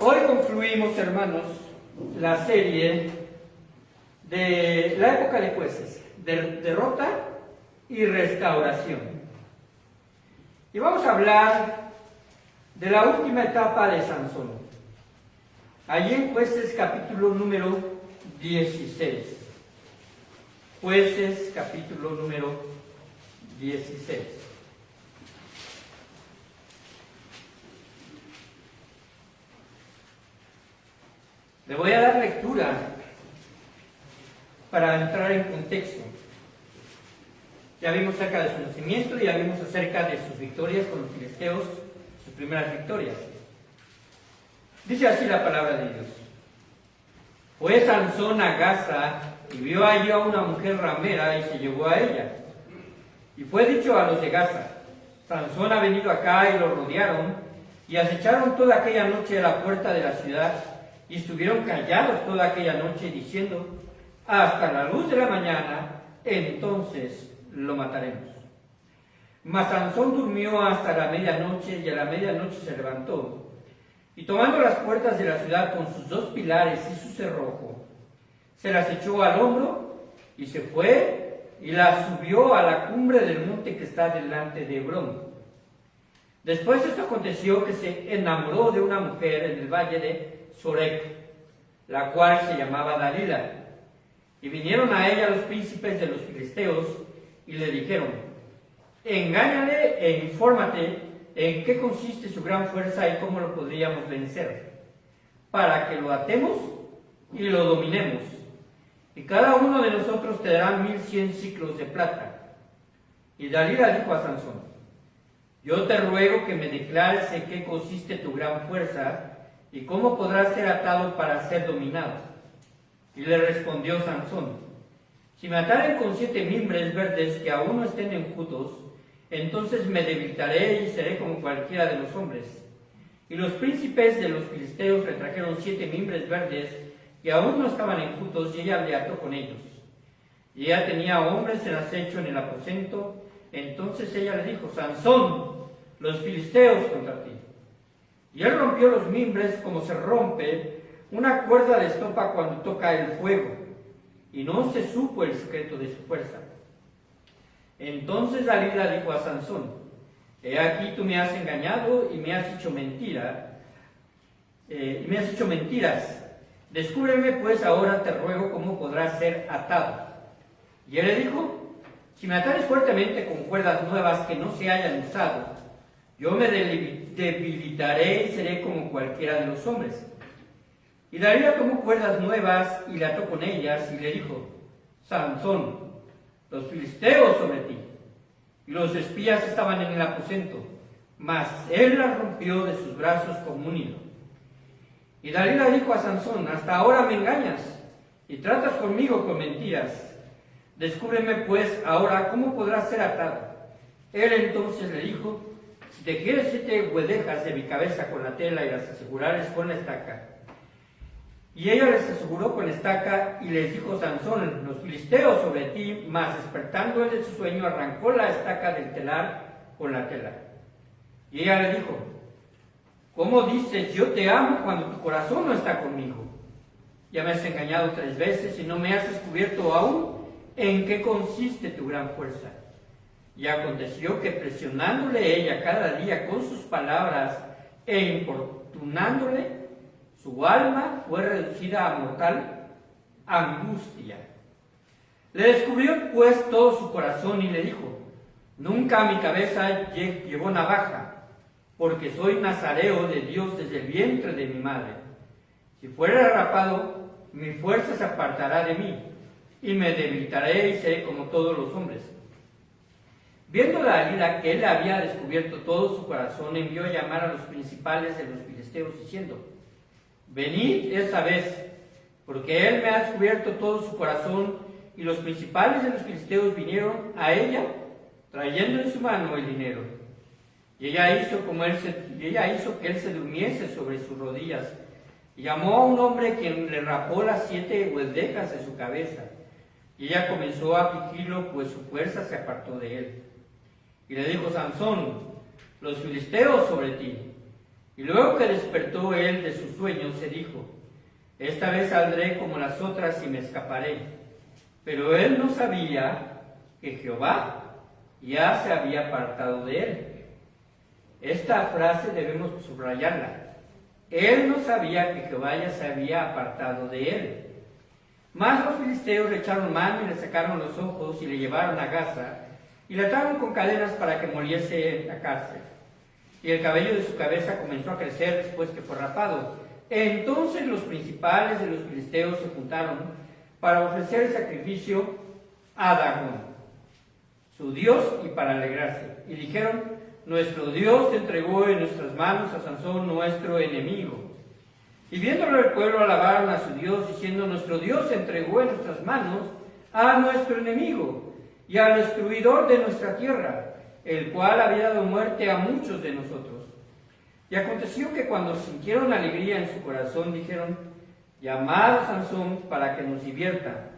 Hoy concluimos, hermanos, la serie de la época de jueces, de derrota y restauración. Y vamos a hablar de la última etapa de Sansón, allí en Jueces capítulo número 16. Jueces capítulo número 16. Le voy a dar lectura para entrar en contexto. Ya vimos acerca de su nacimiento y ya vimos acerca de sus victorias con los filisteos, sus primeras victorias. Dice así la palabra de Dios. Fue Sansón a Gaza y vio allí a una mujer ramera y se llevó a ella. Y fue dicho a los de Gaza: Sansón ha venido acá, y lo rodearon y acecharon toda aquella noche a la puerta de la ciudad. Y estuvieron callados toda aquella noche, diciendo: hasta la luz de la mañana, entonces lo mataremos. Mas Sansón durmió hasta la medianoche, y a la medianoche se levantó, y tomando las puertas de la ciudad con sus dos pilares y su cerrojo, se las echó al hombro, y se fue, y las subió a la cumbre del monte que está delante de Hebrón. Después esto aconteció que se enamoró de una mujer en el valle de Sorek, la cual se llamaba Dalila. Y vinieron a ella los príncipes de los filisteos y le dijeron: engáñale e infórmate en qué consiste su gran fuerza y cómo lo podríamos vencer, para que lo atemos y lo dominemos. Y cada uno de nosotros te dará 1100 siclos de plata. Y Dalila dijo a Sansón: yo te ruego que me declares en qué consiste tu gran fuerza y cómo podrás ser atado para ser dominado. Y le respondió Sansón: si me ataren con 7 mimbres verdes que aún no estén enjutos, entonces me debilitaré y seré como cualquiera de los hombres. Y los príncipes de los filisteos le trajeron 7 mimbres verdes que aún no estaban enjutos, y ella le ató con ellos. Y ella tenía hombres en acecho en el aposento. Entonces ella le dijo: Sansón, los filisteos contra ti. Y él rompió los mimbres como se rompe una cuerda de estopa cuando toca el fuego, y no se supo el secreto de su fuerza. Entonces Dalila dijo a Sansón: he aquí tú me has engañado y me has hecho mentira, mentiras. Descúbreme pues ahora, te ruego, cómo podrás ser atado. Y él le dijo: si me atares fuertemente con cuerdas nuevas que no se hayan usado, yo me debilitaré y seré como cualquiera de los hombres. Y Dalila tomó cuerdas nuevas y le ató con ellas, y le dijo: Sansón, los filisteos sobre ti. Y los espías estaban en el aposento, mas él las rompió de sus brazos como un hilo. Y Dalila dijo a Sansón: hasta ahora me engañas y tratas conmigo con mentiras. Descúbreme pues ahora cómo podrás ser atado. Él entonces le dijo: si te quieres 7 guedejas de mi cabeza con la tela y las asegurares con la estaca. Y ella les aseguró con estaca, y les dijo Sansón: los filisteos sobre ti. Mas despertando él de su sueño, arrancó la estaca del telar con la tela. Y ella le dijo: ¿cómo dices yo te amo cuando tu corazón no está conmigo? Ya me has engañado 3 veces y no me has descubierto aún en qué consiste tu gran fuerza. Y aconteció que presionándole ella cada día con sus palabras e importunándole, su alma fue reducida a mortal angustia. Le descubrió pues todo su corazón y le dijo: nunca mi cabeza llevó navaja, porque soy nazareo de Dios desde el vientre de mi madre. Si fuera rapado, mi fuerza se apartará de mí, y me debilitaré y seré como todos los hombres. Viendo Dalila que él había descubierto todo su corazón, envió a llamar a los principales de los filisteos, diciendo: venid esta vez, porque él me ha descubierto todo su corazón. Y los principales de los filisteos vinieron a ella, trayendo en su mano el dinero. Y ella hizo que él se durmiese sobre sus rodillas, y llamó a un hombre quien le rapó las 7 guedejas de su cabeza. Y ella comenzó a afligirlo, pues su fuerza se apartó de él. Y le dijo: Sansón, los filisteos sobre ti. Y luego que despertó él de su sueño, se dijo: esta vez saldré como las otras y me escaparé. Pero él no sabía que Jehová ya se había apartado de él. Esta frase debemos subrayarla. Él no sabía que Jehová ya se había apartado de él. Mas los filisteos le echaron mano y le sacaron los ojos y le llevaron a Gaza y le ataron con cadenas para que muriese en la cárcel. Y el cabello de su cabeza comenzó a crecer después que fue rapado. Entonces los principales de los filisteos se juntaron para ofrecer el sacrificio a Dagón, su dios, y para alegrarse. Y dijeron: nuestro Dios entregó en nuestras manos a Sansón, nuestro enemigo. Y viéndolo el pueblo, alabaron a su Dios, diciendo: nuestro Dios entregó en nuestras manos a nuestro enemigo y al destruidor de nuestra tierra, el cual había dado muerte a muchos de nosotros. Y aconteció que cuando sintieron alegría en su corazón, dijeron: llamad a Sansón para que nos divierta.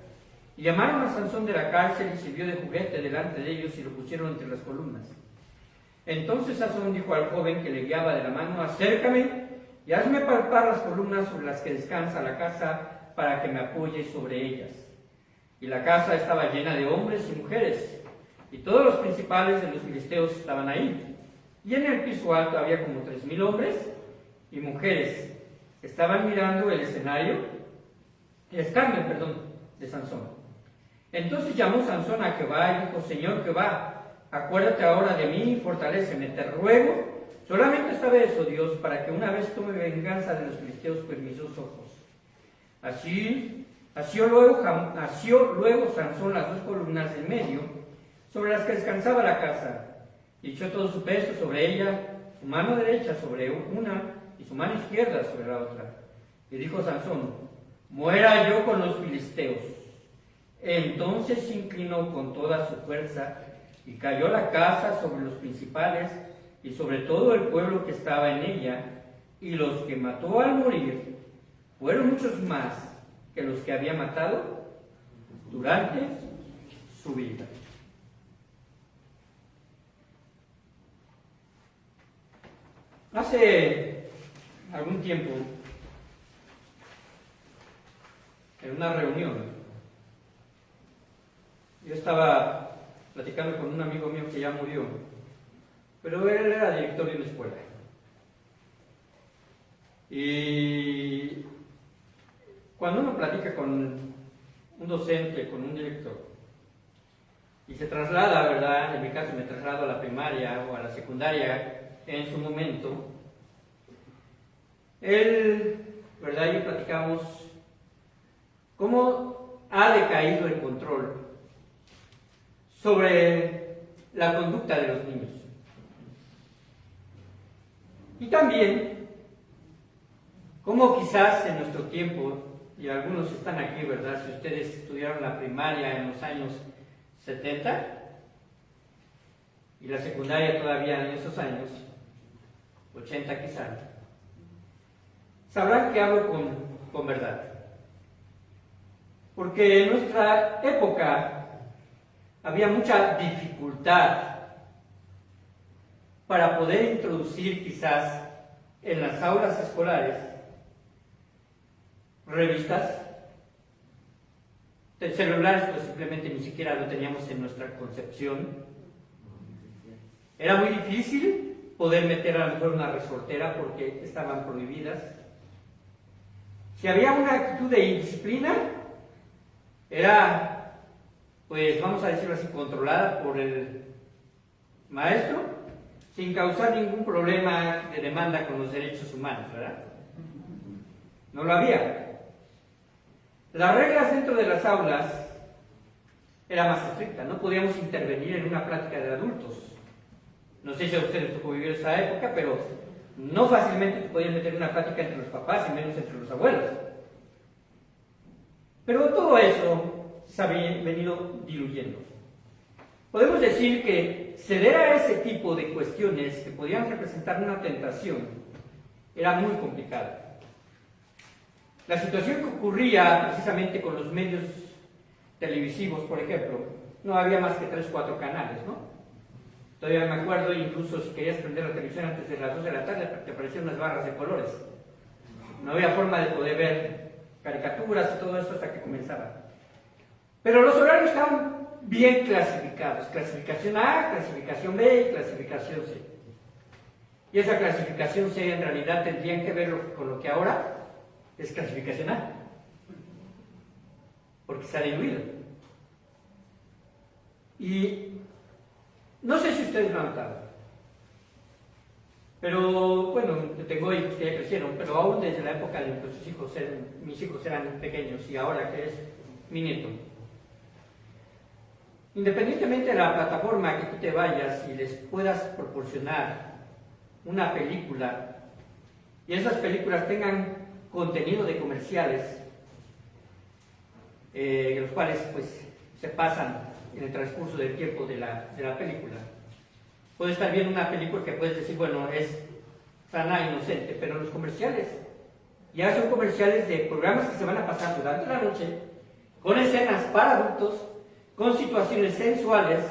Y llamaron a Sansón de la cárcel y sirvió de juguete delante de ellos y lo pusieron entre las columnas. Entonces Sansón dijo al joven que le guiaba de la mano: acércame y hazme palpar las columnas sobre las que descansa la casa, para que me apoye sobre ellas. Y la casa estaba llena de hombres y mujeres, y todos los principales de los filisteos estaban ahí. Y en el piso alto había como 3000 hombres y mujeres que estaban mirando el escenario, el escarnio, de Sansón. Entonces llamó Sansón a Jehová y dijo: Señor Jehová, acuérdate ahora de mí y fortaléceme, te ruego solamente esta vez, oh Dios, para que una vez tome venganza de los filisteos con mis dos ojos. Asió luego Sansón las dos columnas en medio, sobre las que descansaba la casa, y echó todo su peso sobre ella, su mano derecha sobre una y su mano izquierda sobre la otra. Y dijo Sansón: muera yo con los filisteos. Entonces se inclinó con toda su fuerza, y cayó la casa sobre los principales y sobre todo el pueblo que estaba en ella, y los que mató al morir fueron muchos más que los que había matado durante su vida. Hace algún tiempo, en una reunión, yo estaba platicando con un amigo mío que ya murió, pero él era director de una escuela. Y cuando uno platica con un docente, con un director, y se traslada, ¿verdad? En mi caso me traslado a la primaria o a la secundaria en su momento, él, ¿verdad? Y platicamos cómo ha decaído el control sobre la conducta de los niños. Y también cómo quizás en nuestro tiempo, y algunos están aquí, ¿verdad? Si ustedes estudiaron la primaria en los años 70 y la secundaria todavía en esos años, 80 quizás, sabrán que hablo con verdad. Porque en nuestra época había mucha dificultad para poder introducir quizás en las aulas escolares revistas. El celulares pues simplemente ni siquiera lo teníamos en nuestra concepción. Era muy difícil poder meter a lo mejor una resortera porque estaban prohibidas. Si había una actitud de indisciplina, era, pues vamos a decirlo así, controlada por el maestro, sin causar ningún problema de demanda con los derechos humanos, ¿verdad? No lo había. Las reglas dentro de las aulas eran más estrictas, no podíamos intervenir en una plática de adultos. No sé si a ustedes tocó vivir esa época, pero no fácilmente te podías meter en una plática entre los papás y menos entre los abuelos. Pero todo eso se había venido diluyendo. Podemos decir que ceder a ese tipo de cuestiones que podían representar una tentación era muy complicado. La situación que ocurría precisamente con los medios televisivos, por ejemplo, no había más que 3 o 4 canales, ¿no? Todavía me acuerdo, incluso si querías prender la televisión antes de las 2 de la tarde, te aparecían unas barras de colores. No había forma de poder ver caricaturas y todo eso hasta que comenzaba. Pero los horarios estaban bien clasificados. Clasificación A, clasificación B y clasificación C. Y esa clasificación C en realidad tendrían que ver con lo que ahora es clasificación A. Porque se ha diluido. Y no sé si ustedes lo han notado, pero bueno, tengo hijos que ya crecieron, pero aún desde la época de que mis hijos eran pequeños y ahora que es mi nieto. Independientemente de la plataforma que tú te vayas y les puedas proporcionar una película y esas películas tengan contenido de comerciales, los cuales pues se pasan en el transcurso del tiempo de la película. Puedes estar viendo una película que puedes decir, bueno, es sana, inocente, pero los comerciales ya son comerciales de programas que se van a pasar durante la noche, con escenas para adultos, con situaciones sensuales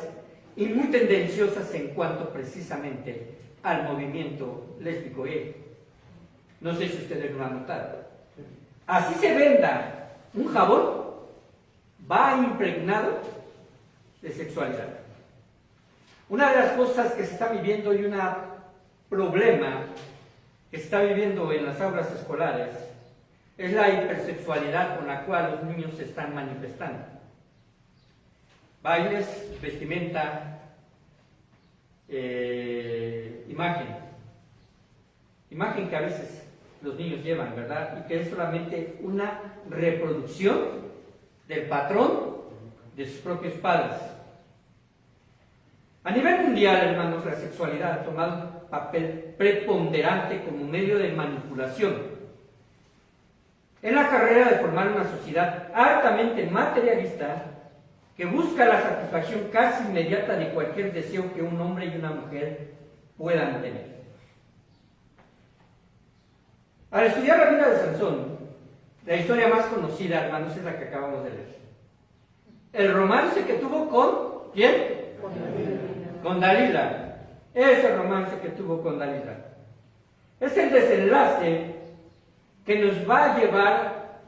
y muy tendenciosas en cuanto precisamente al movimiento lésbico gay. No sé si ustedes lo han notado. Así se venda un jabón, va impregnado de sexualidad. Una de las cosas que se está viviendo y un problema que se está viviendo en las aulas escolares es la hipersexualidad con la cual los niños se están manifestando. Bailes, vestimenta, imagen que a veces los niños llevan, ¿verdad? Y que es solamente una reproducción del patrón de sus propios padres. A nivel mundial, hermanos, la sexualidad ha tomado un papel preponderante como medio de manipulación en la carrera de formar una sociedad altamente materialista que busca la satisfacción casi inmediata de cualquier deseo que un hombre y una mujer puedan tener. Al estudiar la vida de Sansón, la historia más conocida, hermanos, es la que acabamos de leer. El romance que tuvo con ¿quién? Con Dalila. Ese romance que tuvo con Dalila. Es el desenlace que nos va a llevar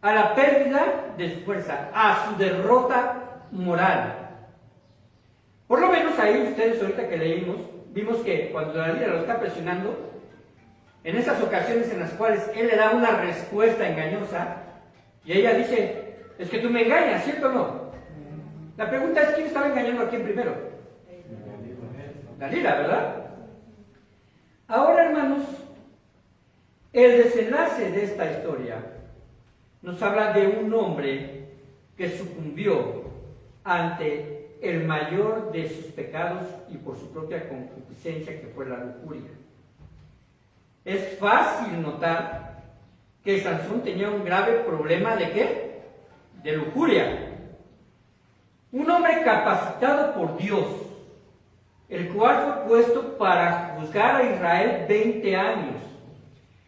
a la pérdida de su fuerza, a su derrota moral. Por lo menos ahí ustedes ahorita que leímos, vimos que cuando Dalila lo está presionando, en esas ocasiones en las cuales él le da una respuesta engañosa y ella dice, es que tú me engañas, ¿cierto o no? La pregunta es, ¿quién estaba engañando a quién primero? Dalila, ¿verdad? Ahora, hermanos, el desenlace de esta historia nos habla de un hombre que sucumbió ante el mayor de sus pecados y por su propia concupiscencia, que fue la lujuria. Es fácil notar que Sansón tenía un grave problema ¿de qué? De lujuria. Un hombre capacitado por Dios, el cual fue puesto para juzgar a Israel 20 años.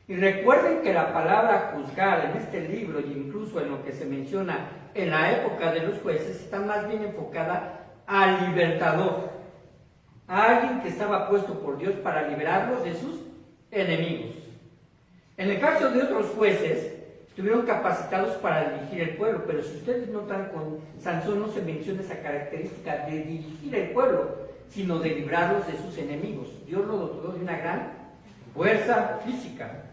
Y recuerden que la palabra juzgar en este libro, y incluso en lo que se menciona en la época de los jueces, está más bien enfocada al libertador, a alguien que estaba puesto por Dios para liberarlos de sus enemigos. En el caso de otros jueces, estuvieron capacitados para dirigir el pueblo, pero si ustedes notan, con Sansón no se menciona esa característica de dirigir el pueblo, sino de librarlos de sus enemigos. Dios lo dotó de una gran fuerza física.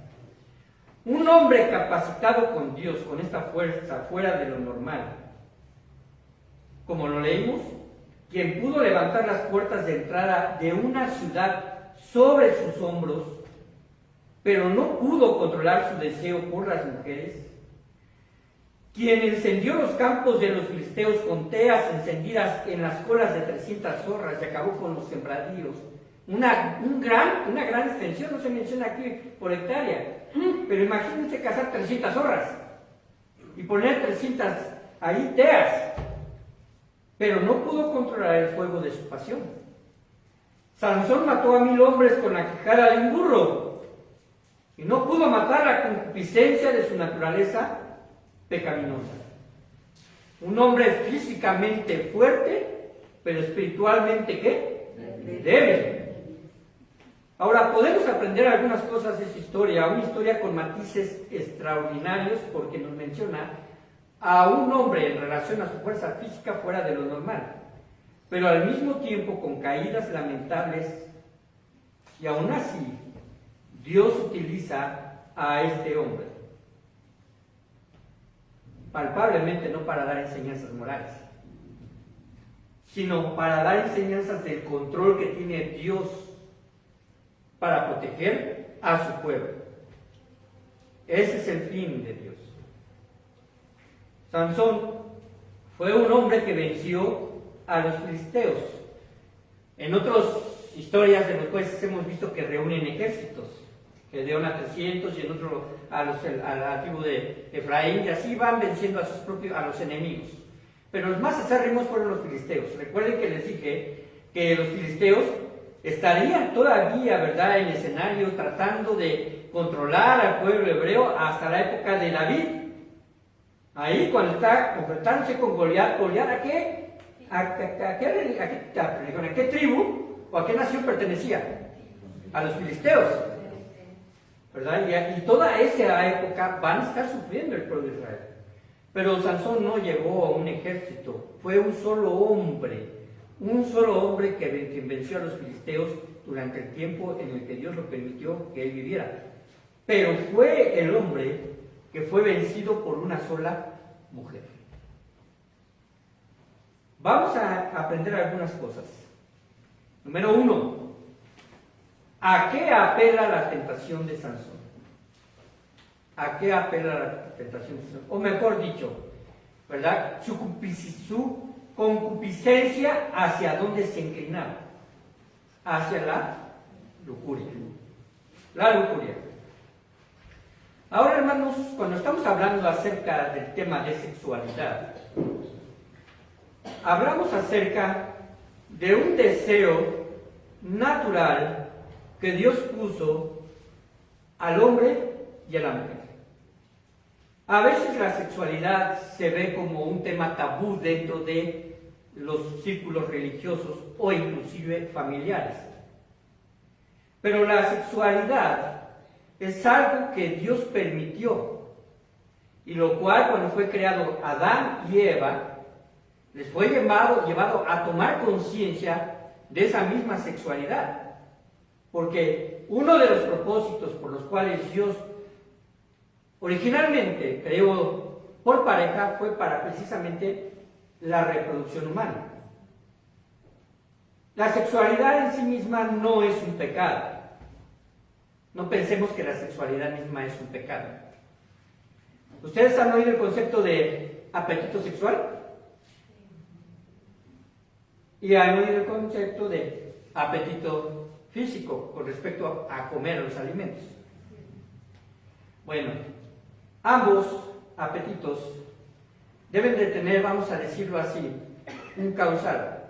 Un hombre capacitado con Dios, con esta fuerza fuera de lo normal, como lo leímos, quien pudo levantar las puertas de entrada de una ciudad sobre sus hombros, pero no pudo controlar su deseo por las mujeres, quien encendió los campos de los filisteos con teas encendidas en las colas de 300 zorras y acabó con los sembradíos. Una gran extensión, no se menciona aquí por hectárea, pero imagínense cazar 300 zorras y poner 300 ahí teas, pero no pudo controlar el fuego de su pasión. Sansón mató a 1000 hombres con la quijada de un burro y no pudo matar la concupiscencia de su naturaleza pecaminosa. Un hombre físicamente fuerte, pero espiritualmente ¿qué? débil. Ahora, podemos aprender algunas cosas de su historia, una historia con matices extraordinarios porque nos menciona a un hombre en relación a su fuerza física fuera de lo normal, pero al mismo tiempo con caídas lamentables, y aún así Dios utiliza a este hombre, palpablemente no para dar enseñanzas morales, sino para dar enseñanzas del control que tiene Dios para proteger a su pueblo. Ese es el fin de Dios. Sansón fue un hombre que venció a los filisteos. En otras historias de los jueces hemos visto que reúnen ejércitos, que Gedeón a 300 y en otro a la tribu de Efraín, y así van venciendo a los enemigos. Pero los más acérrimos fueron los filisteos. Recuerden que les dije que los filisteos estarían todavía, ¿verdad?, en el escenario tratando de controlar al pueblo hebreo hasta la época de David. Ahí cuando está enfrentándose con Goliat, ¿a qué? ¿A qué tribu o a qué nación pertenecía? A los filisteos, ¿verdad? Y toda esa época van a estar sufriendo el pueblo de Israel. Pero Sansón no llevó a un ejército, fue un solo hombre que venció a los filisteos durante el tiempo en el que Dios lo permitió que él viviera. Pero fue el hombre que fue vencido por una sola mujer. Vamos a aprender algunas cosas. Número 1. ¿A qué apela la tentación de Sansón? ¿A qué apela la tentación de Sansón? O mejor dicho, ¿verdad? Su concupiscencia, ¿hacia dónde se inclinaba? Hacia la lujuria. La lujuria. Ahora, hermanos, cuando estamos hablando acerca del tema de sexualidad, hablamos acerca de un deseo natural que Dios puso al hombre y a la mujer. A veces la sexualidad se ve como un tema tabú dentro de los círculos religiosos o inclusive familiares. Pero la sexualidad es algo que Dios permitió, y lo cual cuando fue creado Adán y Eva, les fue llevado a tomar conciencia de esa misma sexualidad. Porque uno de los propósitos por los cuales Dios originalmente creó por pareja fue para precisamente la reproducción humana. La sexualidad en sí misma no es un pecado. No pensemos que la sexualidad misma es un pecado. ¿Ustedes han oído el concepto de apetito sexual? Y han oído el concepto de apetito físico con respecto a comer los alimentos. Bueno, ambos apetitos deben de tener, vamos a decirlo así, un causal.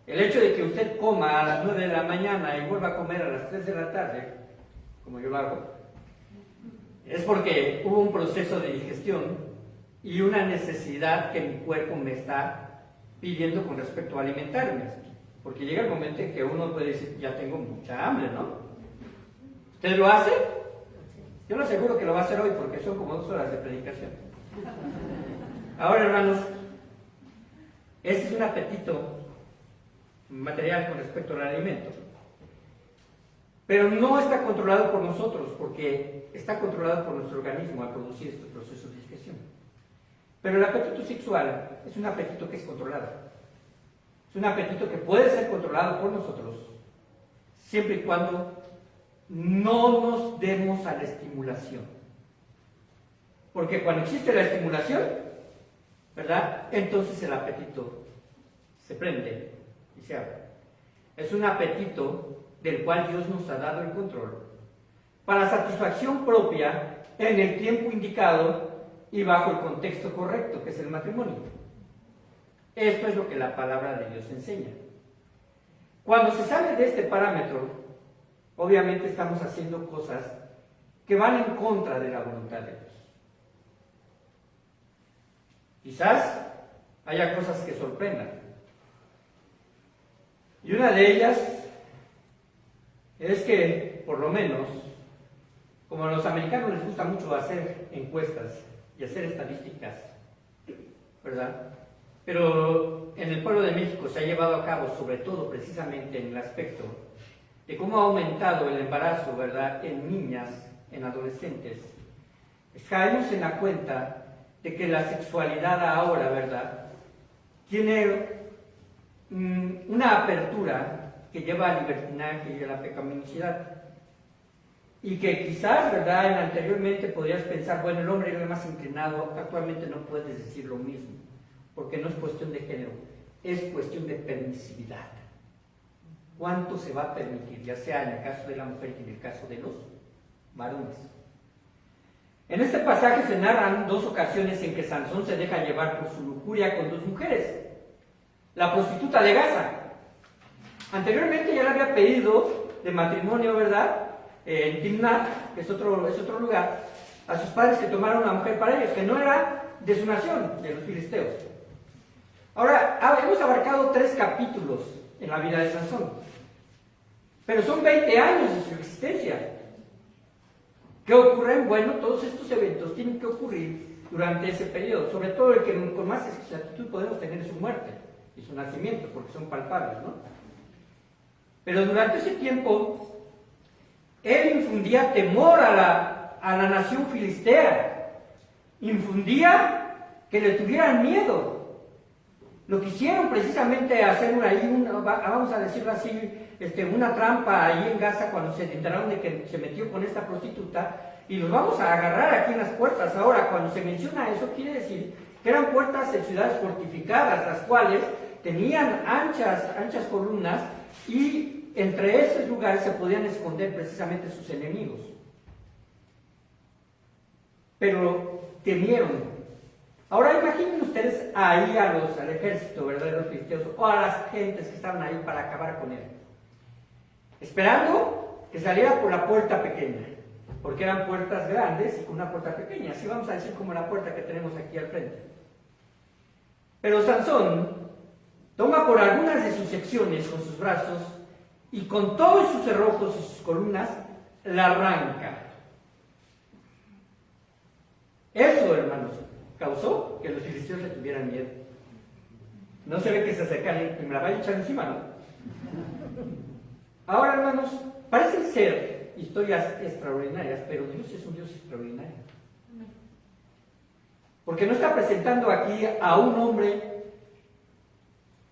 El hecho de que usted coma a las 9 de la mañana y vuelva a comer a las 3 de la tarde, como yo lo hago, es porque hubo un proceso de digestión y una necesidad que mi cuerpo me está pidiendo con respecto a alimentarme. Porque llega el momento en que uno puede decir, ya tengo mucha hambre, ¿no? ¿Usted lo hace? Yo le aseguro que lo va a hacer hoy porque son como 2 horas de predicación. Ahora, hermanos, ese es un apetito material con respecto al alimento. Pero no está controlado por nosotros, porque está controlado por nuestro organismo al producir estos procesos de digestión. Pero el apetito sexual es un apetito que es controlado. Es un apetito que puede ser controlado por nosotros, siempre y cuando no nos demos a la estimulación. Porque cuando existe la estimulación, ¿verdad?, entonces el apetito se prende y se abre. Es un apetito del cual Dios nos ha dado el control para satisfacción propia en el tiempo indicado y bajo el contexto correcto, que es el matrimonio. Esto es lo que la palabra de Dios enseña. Cuando se sale de este parámetro, obviamente estamos haciendo cosas que van en contra de la voluntad de Dios. Quizás haya cosas que sorprendan. Y una de ellas es que, por lo menos, como a los americanos les gusta mucho hacer encuestas y hacer estadísticas, ¿verdad? Pero en el pueblo de México se ha llevado a cabo, sobre todo precisamente en el aspecto de cómo ha aumentado el embarazo, ¿verdad?, en niñas, en adolescentes. Caemos en la cuenta de que la sexualidad ahora, ¿verdad?, tiene una apertura que lleva al libertinaje y a la pecaminosidad. Y que quizás, ¿verdad?, anteriormente podrías pensar, bueno, el hombre era más inclinado, actualmente no puedes decir lo mismo, porque no es cuestión de género, es cuestión de permisividad. ¿Cuánto se va a permitir, ya sea en el caso de la mujer y en el caso de los varones? En este pasaje se narran dos ocasiones en que Sansón se deja llevar por su lujuria con dos mujeres. La prostituta de Gaza. Anteriormente ya le había pedido de matrimonio, ¿verdad?, en Timnat, que es otro lugar, a sus padres que tomaron una mujer para ellos, que no era de su nación, de los filisteos. Ahora, hemos abarcado 3 capítulos en la vida de Sansón, pero son 20 años de su existencia. ¿Qué ocurren? Bueno, todos estos eventos tienen que ocurrir durante ese periodo, sobre todo el que con más exactitud podemos tener su muerte y su nacimiento, porque son palpables, ¿no? Pero durante ese tiempo, él infundía temor a la nación filistea, infundía que le tuvieran miedo. Lo quisieron precisamente hacer vamos a decirlo así, una trampa ahí en Gaza cuando se enteraron de que se metió con esta prostituta, y los vamos a agarrar aquí en las puertas. Ahora, cuando se menciona eso, quiere decir que eran puertas de ciudades fortificadas, las cuales tenían anchas columnas, y entre esos lugares se podían esconder precisamente sus enemigos. Pero temieron. Ahora imaginen ustedes ahí al ejército, ¿verdad?, de los filisteos, o a las gentes que estaban ahí para acabar con él, esperando que saliera por la puerta pequeña, porque eran puertas grandes y con una puerta pequeña, así vamos a decir como la puerta que tenemos aquí al frente. Pero Sansón toma por algunas de sus secciones con sus brazos y con todos sus cerrojos y sus columnas la arranca. Eso, hermanos, causó que los filisteos le tuvieran miedo. No se ve que se acercan y me la vaya a echar encima, ¿no? Ahora, hermanos, parecen ser historias extraordinarias, pero Dios es un Dios extraordinario. Porque no está presentando aquí a un hombre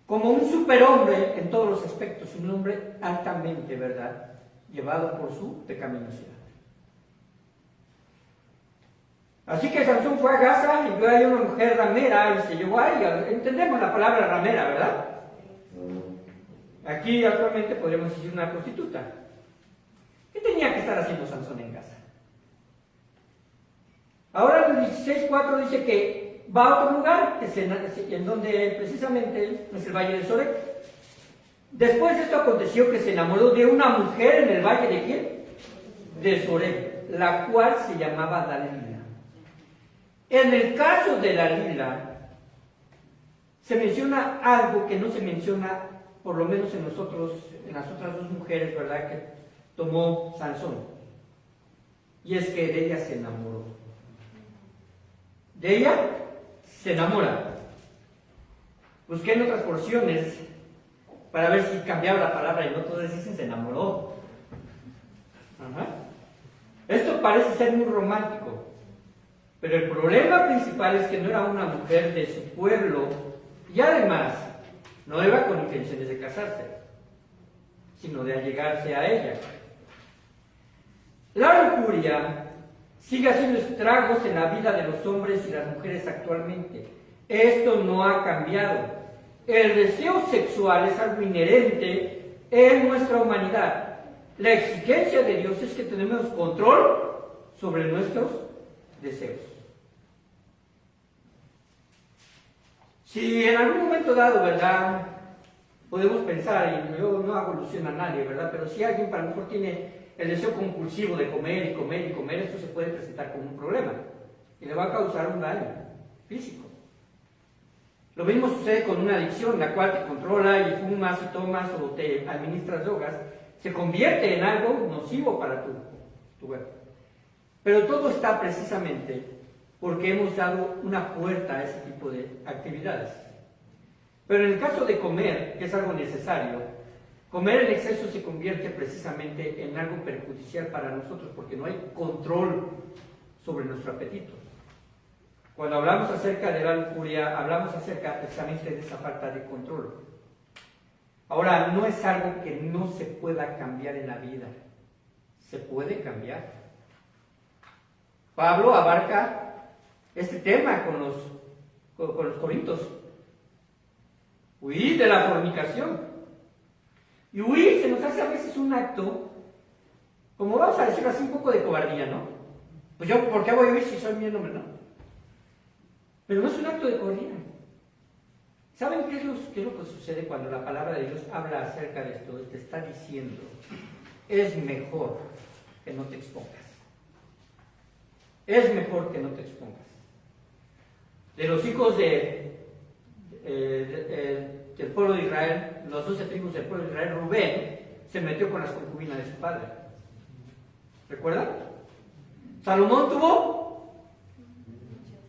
como un superhombre en todos los aspectos, un hombre altamente, ¿verdad?, llevado por su pecaminosidad. Así que Sansón fue a Gaza y vio ahí una mujer ramera y se llevó a ella. Entendemos la palabra ramera, ¿verdad? Aquí actualmente podríamos decir una prostituta. ¿Qué tenía que estar haciendo Sansón en Gaza? Ahora en el 16:4 dice que va a otro lugar, en donde precisamente es el valle de Sorek. Después de esto aconteció que se enamoró de una mujer en el valle de ¿quién? De Sorek, la cual se llamaba Dalila. En el caso de Dalila, se menciona algo que no se menciona, por lo menos en las otras dos mujeres, ¿verdad?, que tomó Sansón. Y es que de ella se enamoró. De ella se enamora. Busqué en otras porciones para ver si cambiaba la palabra y no todos dicen se enamoró. Ajá. Esto parece ser muy romántico, pero el problema principal es que no era una mujer de su pueblo y además no iba con intenciones de casarse, sino de allegarse a ella. La lujuria sigue haciendo estragos en la vida de los hombres y las mujeres actualmente. Esto no ha cambiado. El deseo sexual es algo inherente en nuestra humanidad. La exigencia de Dios es que tenemos control sobre nuestros deseos. Si en algún momento dado, ¿verdad?, podemos pensar, y yo no hago alusión a nadie, ¿verdad?, pero si alguien para lo mejor tiene el deseo compulsivo de comer y comer y comer, esto se puede presentar como un problema y le va a causar un daño físico. Lo mismo sucede con una adicción, la cual te controla y fumas y tomas o te administras drogas. se convierte en algo nocivo para tu cuerpo. Pero todo está precisamente porque hemos dado una puerta a ese tipo de actividades. Pero en el caso de comer, que es algo necesario, comer en exceso se convierte precisamente en algo perjudicial para nosotros porque no hay control sobre nuestro apetito. Cuando hablamos acerca de la lujuria, hablamos acerca precisamente de esa falta de control. Ahora, no es algo que no se pueda cambiar en la vida. Se puede cambiar. Pablo abarca este tema con los corintios. Huir de la fornicación. Y huir se nos hace a veces un acto, como vamos a decirlo así, un poco de cobardía, ¿no? Pues yo, ¿por qué voy a huir si soy mi hombre, no? Pero no es un acto de cobardía. ¿Saben qué es lo que sucede cuando la palabra de Dios habla acerca de esto? Te está diciendo, es mejor que no te expongas. Es mejor que no te expongas. De los hijos del pueblo de Israel, los 12 tribus del pueblo de Israel, Rubén se metió con las concubinas de su padre. ¿Recuerdan? Salomón tuvo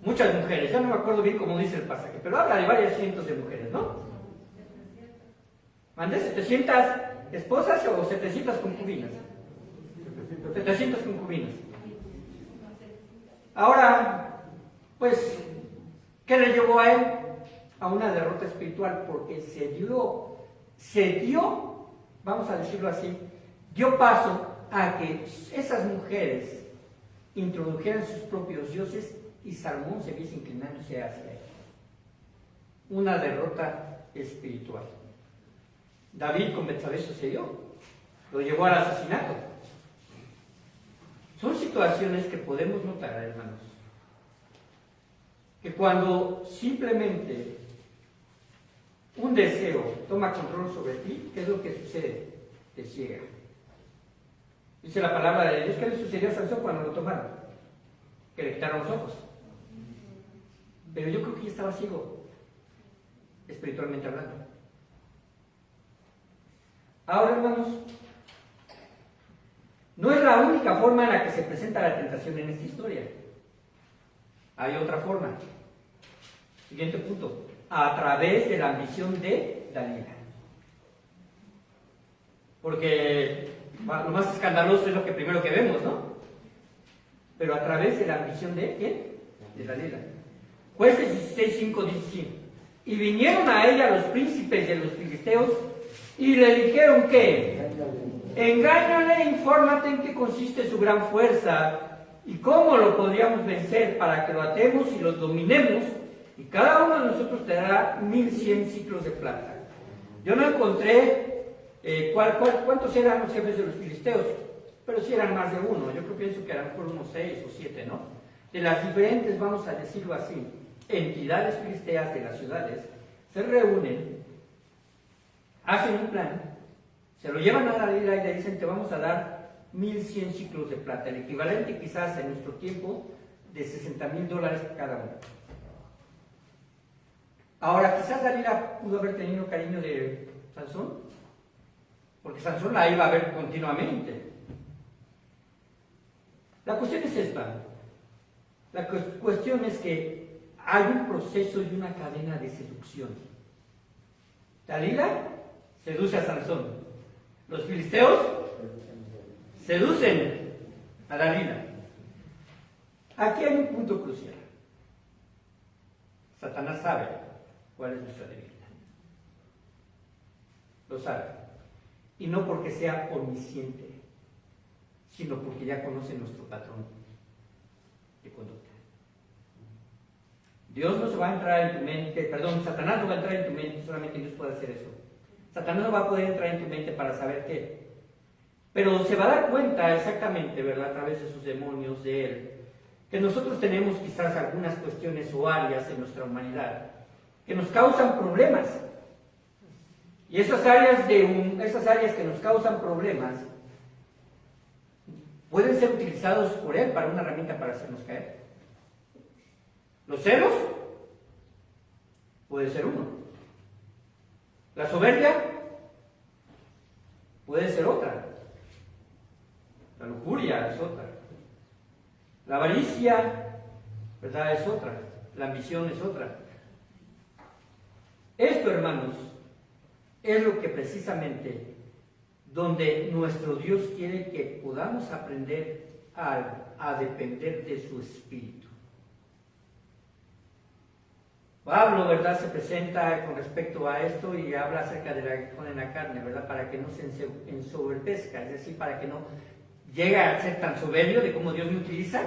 muchas mujeres, ya no me acuerdo bien cómo dice el pasaje, pero habla de varios cientos de mujeres, ¿no? ¿Mandé 700 esposas o 700 concubinas? 700 concubinas. Ahora, pues, ¿qué le llevó a él? A una derrota espiritual, porque se dio, vamos a decirlo así, dio paso a que esas mujeres introdujeran sus propios dioses y Salomón se viese inclinándose hacia ellos. Una derrota espiritual. David con Betsabé sucedió, lo llevó al asesinato. Son situaciones que podemos notar, hermanos, que cuando simplemente un deseo toma control sobre ti, ¿qué es lo que sucede? Te ciega. Dice la palabra de Dios, ¿qué le sucedió a Sansón cuando lo tomaron? Que le quitaron los ojos. Pero yo creo que ya estaba ciego, espiritualmente hablando. Ahora, hermanos, no es la única forma en la que se presenta la tentación en esta historia. Hay otra forma. Siguiente punto. A través de la ambición de Dalila. Porque lo más escandaloso es lo que primero que vemos, ¿no? Pero a través de la ambición de ¿quién? De Dalila. Jueces 16:5 dice así: y vinieron a ella los príncipes de los filisteos y le dijeron que engáñale, infórmate en qué consiste su gran fuerza y cómo lo podríamos vencer para que lo atemos y lo dominemos, y cada uno de nosotros te dará 1100 ciclos de plata. Yo no encontré cuántos eran los jefes de los filisteos, pero sí eran más de uno. Yo pienso que eran por unos 6 o 7, ¿no? De las diferentes, vamos a decirlo así, entidades filisteas de las ciudades, se reúnen, hacen un plan, se lo llevan a Dalila y le dicen: te vamos a dar 1100 ciclos de plata, el equivalente quizás en nuestro tiempo de $60,000 cada uno. Ahora, quizás Dalila pudo haber tenido cariño de Sansón, porque Sansón la iba a ver continuamente. La cuestión es esta. La cuestión es que hay un proceso y una cadena de seducción. Dalila seduce a Sansón. Los filisteos seducen a Dalila. Aquí hay un punto crucial. Satanás sabe cuál es nuestra debilidad. Lo sabe. Y no porque sea omnisciente, sino porque ya conoce nuestro patrón de conducta. Dios no se va a entrar en tu mente, Satanás no va a entrar en tu mente, solamente Dios puede hacer eso. Satanás no va a poder entrar en tu mente para saber qué. Pero se va a dar cuenta exactamente, ¿verdad?, a través de sus demonios, de él, que nosotros tenemos quizás algunas cuestiones o áreas en nuestra humanidad que nos causan problemas. Y esas áreas que nos causan problemas pueden ser utilizados por él para una herramienta para hacernos caer. Los celos puede ser uno. La soberbia puede ser otra. La lujuria es otra. La avaricia, ¿verdad? Es otra. La ambición es otra. Esto, hermanos, es lo que precisamente donde nuestro Dios quiere que podamos aprender a depender de su Espíritu. Pablo, ¿verdad?, se presenta con respecto a esto y habla acerca del aguijón en la carne, ¿verdad?, para que no se ensoberbezca, es decir, para que no llegue a ser tan soberbio de cómo Dios me utiliza.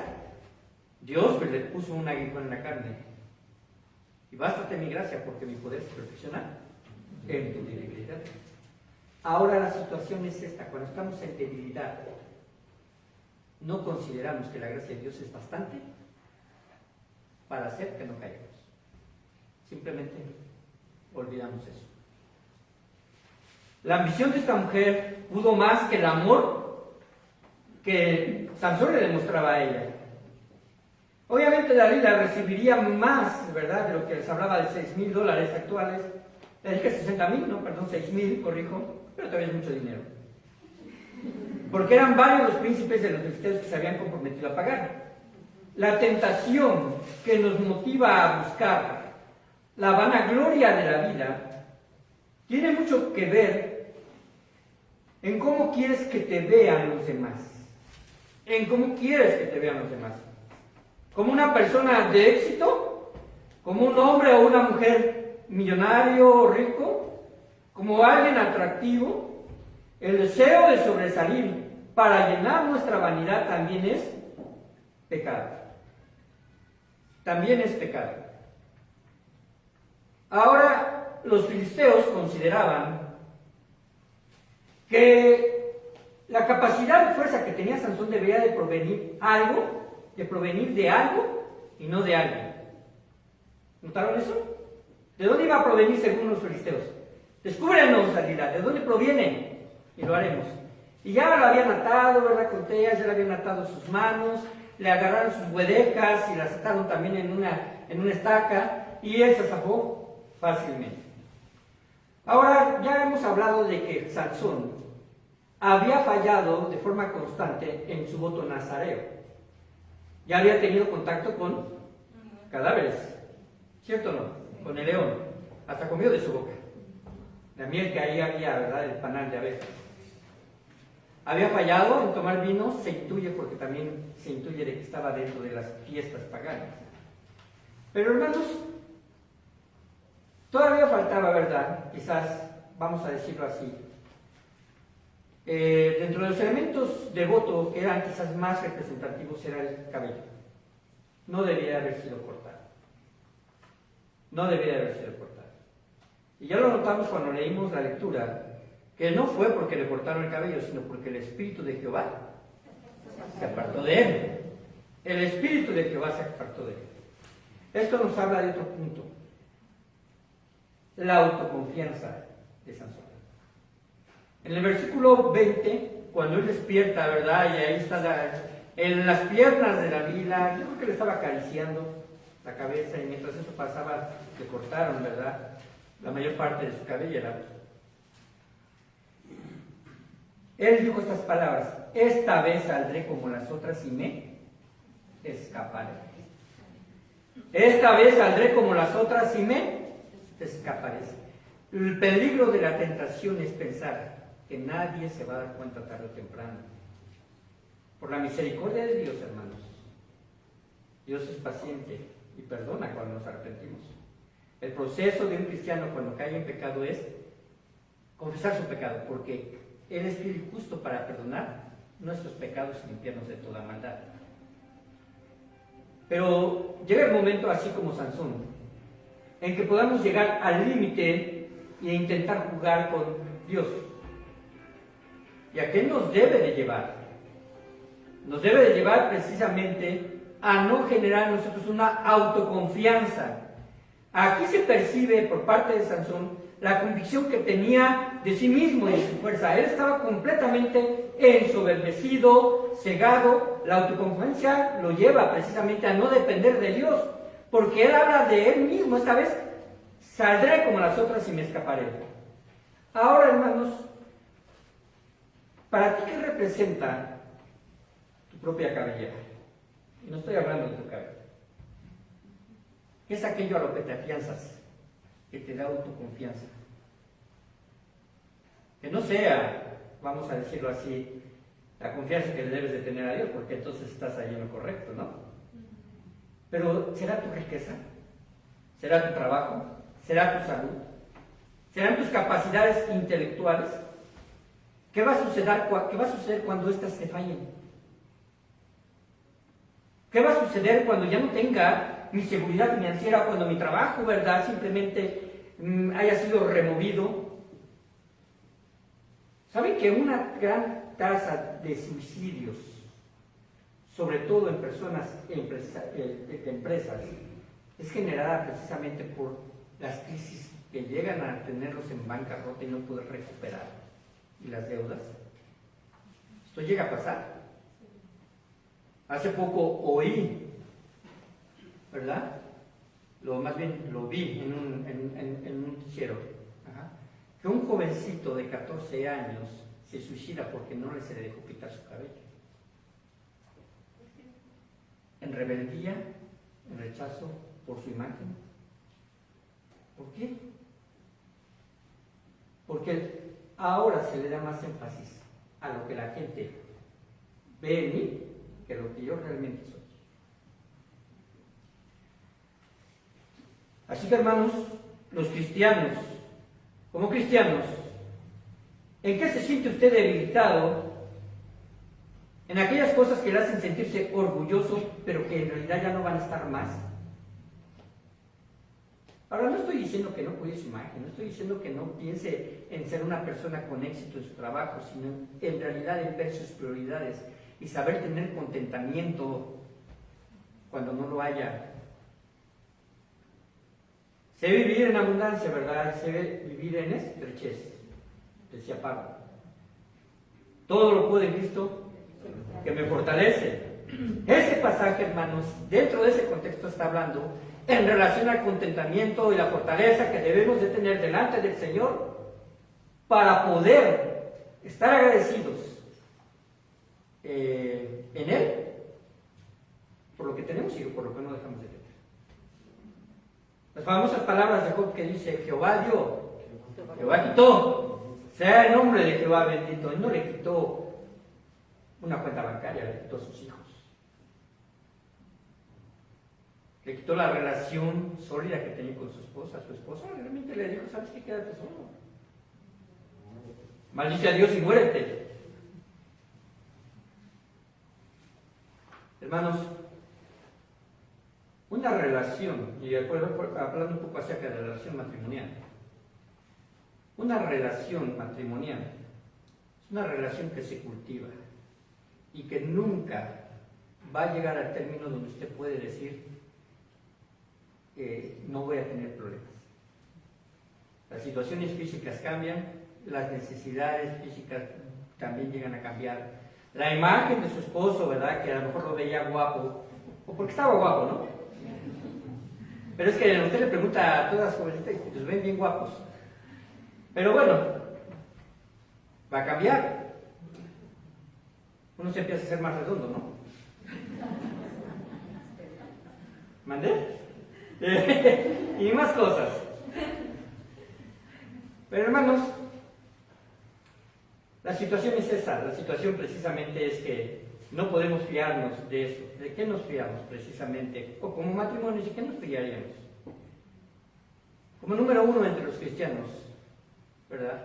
Dios pues, le puso un aguijón en la carne. Y bástate mi gracia, porque mi poder se perfecciona en tu debilidad. Ahora la situación es esta: cuando estamos en debilidad, no consideramos que la gracia de Dios es bastante para hacer que no caigamos. Simplemente olvidamos eso. La ambición de esta mujer pudo más que el amor que Sansón le demostraba a ella. Obviamente Dalila recibiría más, ¿verdad?, de lo que les hablaba de $6,000 actuales. Le dije 60,000, no, perdón, 6,000, corrijo, pero todavía es mucho dinero. Porque eran varios los príncipes de los filisteos que se habían comprometido a pagar. La tentación que nos motiva a buscar la vanagloria de la vida tiene mucho que ver en cómo quieres que te vean los demás. En cómo quieres que te vean los demás. Como una persona de éxito, como un hombre o una mujer millonario o rico, como alguien atractivo. El deseo de sobresalir para llenar nuestra vanidad también es pecado. También es pecado. Ahora, los filisteos consideraban que la capacidad de fuerza que tenía Sansón debía de provenir de algo y no de alguien. ¿Notaron eso? ¿De dónde iba a provenir según los filisteos? Descúbrenos, Dalila, ¿de dónde proviene? Y lo haremos. Y ya lo habían atado, ¿verdad? Con tellas, ya le habían atado sus manos, le agarraron sus huedejas y las ataron también en una estaca, y él se zafó fácilmente. Ahora, ya hemos hablado de que Sansón había fallado de forma constante en su voto nazareo. Ya había tenido contacto con cadáveres, ¿cierto o no? Con el león, hasta comió de su boca. La miel que ahí había, ¿verdad? El panal de abejas. Había fallado en tomar vino, se intuye, porque también se intuye de que estaba dentro de las fiestas paganas. Pero hermanos, todavía faltaba, ¿verdad? Quizás, vamos a decirlo así. Dentro de los elementos de voto que eran quizás más representativos era el cabello. No debía haber sido cortado. No debía haber sido cortado. Y ya lo notamos cuando leímos la lectura, que no fue porque le cortaron el cabello, sino porque el Espíritu de Jehová se apartó de él. El Espíritu de Jehová se apartó de él. Esto nos habla de otro punto: la autoconfianza de Sansón. En el versículo 20, cuando él despierta, ¿verdad? Y ahí está en las piernas de Dalila, yo creo que le estaba acariciando la cabeza, y mientras eso pasaba, le cortaron, ¿verdad?, la mayor parte de su cabellera. Él dijo estas palabras: esta vez saldré como las otras y me escaparé. Esta vez saldré como las otras y me escaparé. El peligro de la tentación es pensar que nadie se va a dar cuenta tarde o temprano. Por la misericordia de Dios, hermanos, Dios es paciente y perdona cuando nos arrepentimos. El proceso de un cristiano cuando cae en pecado es confesar su pecado, porque Él es fiel y justo para perdonar nuestros pecados y limpiarnos de toda maldad. Pero llega el momento, así como Sansón, en que podamos llegar al límite e intentar jugar con Dios. ¿Y a qué nos debe de llevar? Nos debe de llevar precisamente a no generar en nosotros una autoconfianza. Aquí se percibe por parte de Sansón la convicción que tenía de sí mismo y de su fuerza. Él estaba completamente ensoberbecido, cegado. La autoconfianza lo lleva precisamente a no depender de Dios, porque él habla de él mismo. Esta vez saldré como las otras y me escaparé. Ahora, hermanos, ¿Para ti qué representa tu propia cabellera? Y no estoy hablando de tu cabello. ¿Qué es aquello a lo que te afianzas, que te da autoconfianza? Que no sea, vamos a decirlo así, la confianza que le debes de tener a Dios, porque entonces estás ahí en lo correcto, ¿no? Pero ¿será tu riqueza? ¿Será tu trabajo? ¿Será tu salud? ¿Serán tus capacidades intelectuales? ¿Qué va a suceder cuando éstas te fallen? ¿Qué va a suceder cuando ya no tenga mi seguridad financiera, cuando mi trabajo, ¿verdad?, simplemente haya sido removido? ¿Saben que una gran tasa de suicidios, sobre todo en personas, empresas, es generada precisamente por las crisis que llegan a tenerlos en bancarrota y no poder recuperar, y las deudas? Esto llega a pasar. Hace poco oí, ¿verdad? Más bien lo vi en un noticiero, que un jovencito de 14 años se suicida porque no se le dejó picar su cabello. En rebeldía, en rechazo por su imagen. ¿Por qué? Porque ahora se le da más énfasis a lo que la gente ve en mí que lo que yo realmente soy. Así que, hermanos, los cristianos, como cristianos, ¿en qué se siente usted debilitado? En aquellas cosas que le hacen sentirse orgulloso, pero que en realidad ya no van a estar más. Ahora, no estoy diciendo que no cuide su imagen, no estoy diciendo que no piense en ser una persona con éxito en su trabajo, sino en realidad en ver sus prioridades y saber tener contentamiento cuando no lo haya. Sé vivir en abundancia, ¿verdad? Sé vivir en estrechez, decía Pablo. Todo lo puedo en Cristo que me fortalece. Ese pasaje, hermanos, dentro de ese contexto está hablando en relación al contentamiento y la fortaleza que debemos de tener delante del Señor para poder estar agradecidos en Él por lo que tenemos y por lo que no dejamos de tener. Las famosas palabras de Job que dice: Jehová dio, Jehová quitó, sea el nombre de Jehová bendito. Él no le quitó una cuenta bancaria, le quitó a sus hijos. Le quitó la relación sólida que tenía con su esposa. Su esposa realmente le dijo: ¿sabes qué? Quédate solo. Maldice a Dios y muérete. Hermanos, una relación, y hablando un poco acerca de la relación matrimonial, una relación matrimonial es una relación que se cultiva y que nunca va a llegar al término donde usted puede decir: no voy a tener problemas. Las situaciones físicas cambian, las necesidades físicas también llegan a cambiar. La imagen de su esposo, ¿verdad?, que a lo mejor lo veía guapo, o porque estaba guapo, ¿no? Pero es que usted le pregunta a todas las jovencitas y los ven bien guapos. Pero bueno, va a cambiar. Uno se empieza a ser más redondo, ¿no? ¿Mandé? Y más cosas. Pero, hermanos, la situación es esa. La situación precisamente es que no podemos fiarnos de eso. ¿De qué nos fiamos precisamente? O como matrimonios, ¿de qué nos fiaríamos? Como número uno entre los cristianos, ¿verdad?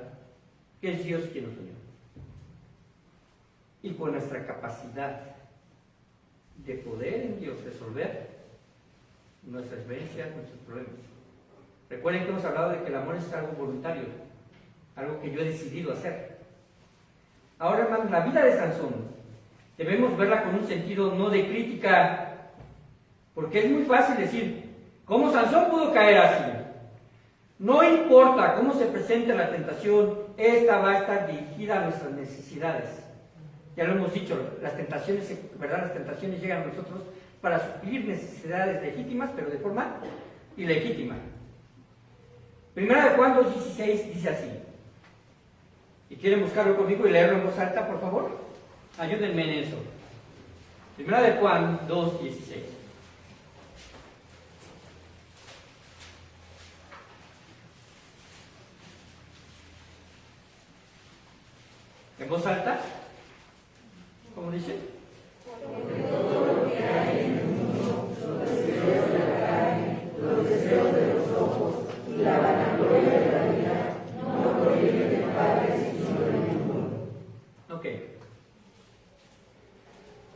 Que es Dios quien nos unió. Y por nuestra capacidad de poder en Dios resolver nuestras vivencias, nuestros problemas. Recuerden que hemos hablado de que el amor es algo voluntario, algo que yo he decidido hacer. Ahora, hermanos, la vida de Sansón debemos verla con un sentido no de crítica, porque es muy fácil decir: ¿cómo Sansón pudo caer así? No importa cómo se presente la tentación, esta va a estar dirigida a nuestras necesidades. Ya lo hemos dicho, las tentaciones, ¿verdad? Las tentaciones llegan a nosotros para suplir necesidades legítimas, pero de forma ilegítima. Primera de Juan 2:16 dice así: ¿Y quieren buscarlo conmigo y leerlo en voz alta, por favor? Ayúdenme en eso. Primera de Juan 2:16. ¿En voz alta? ¿Cómo dice? Porque todo lo que hay en el mundo, los deseos de la carne, los deseos de los ojos y la vanagloria de la vida, no proviene del Padre, sino del mundo. Ok.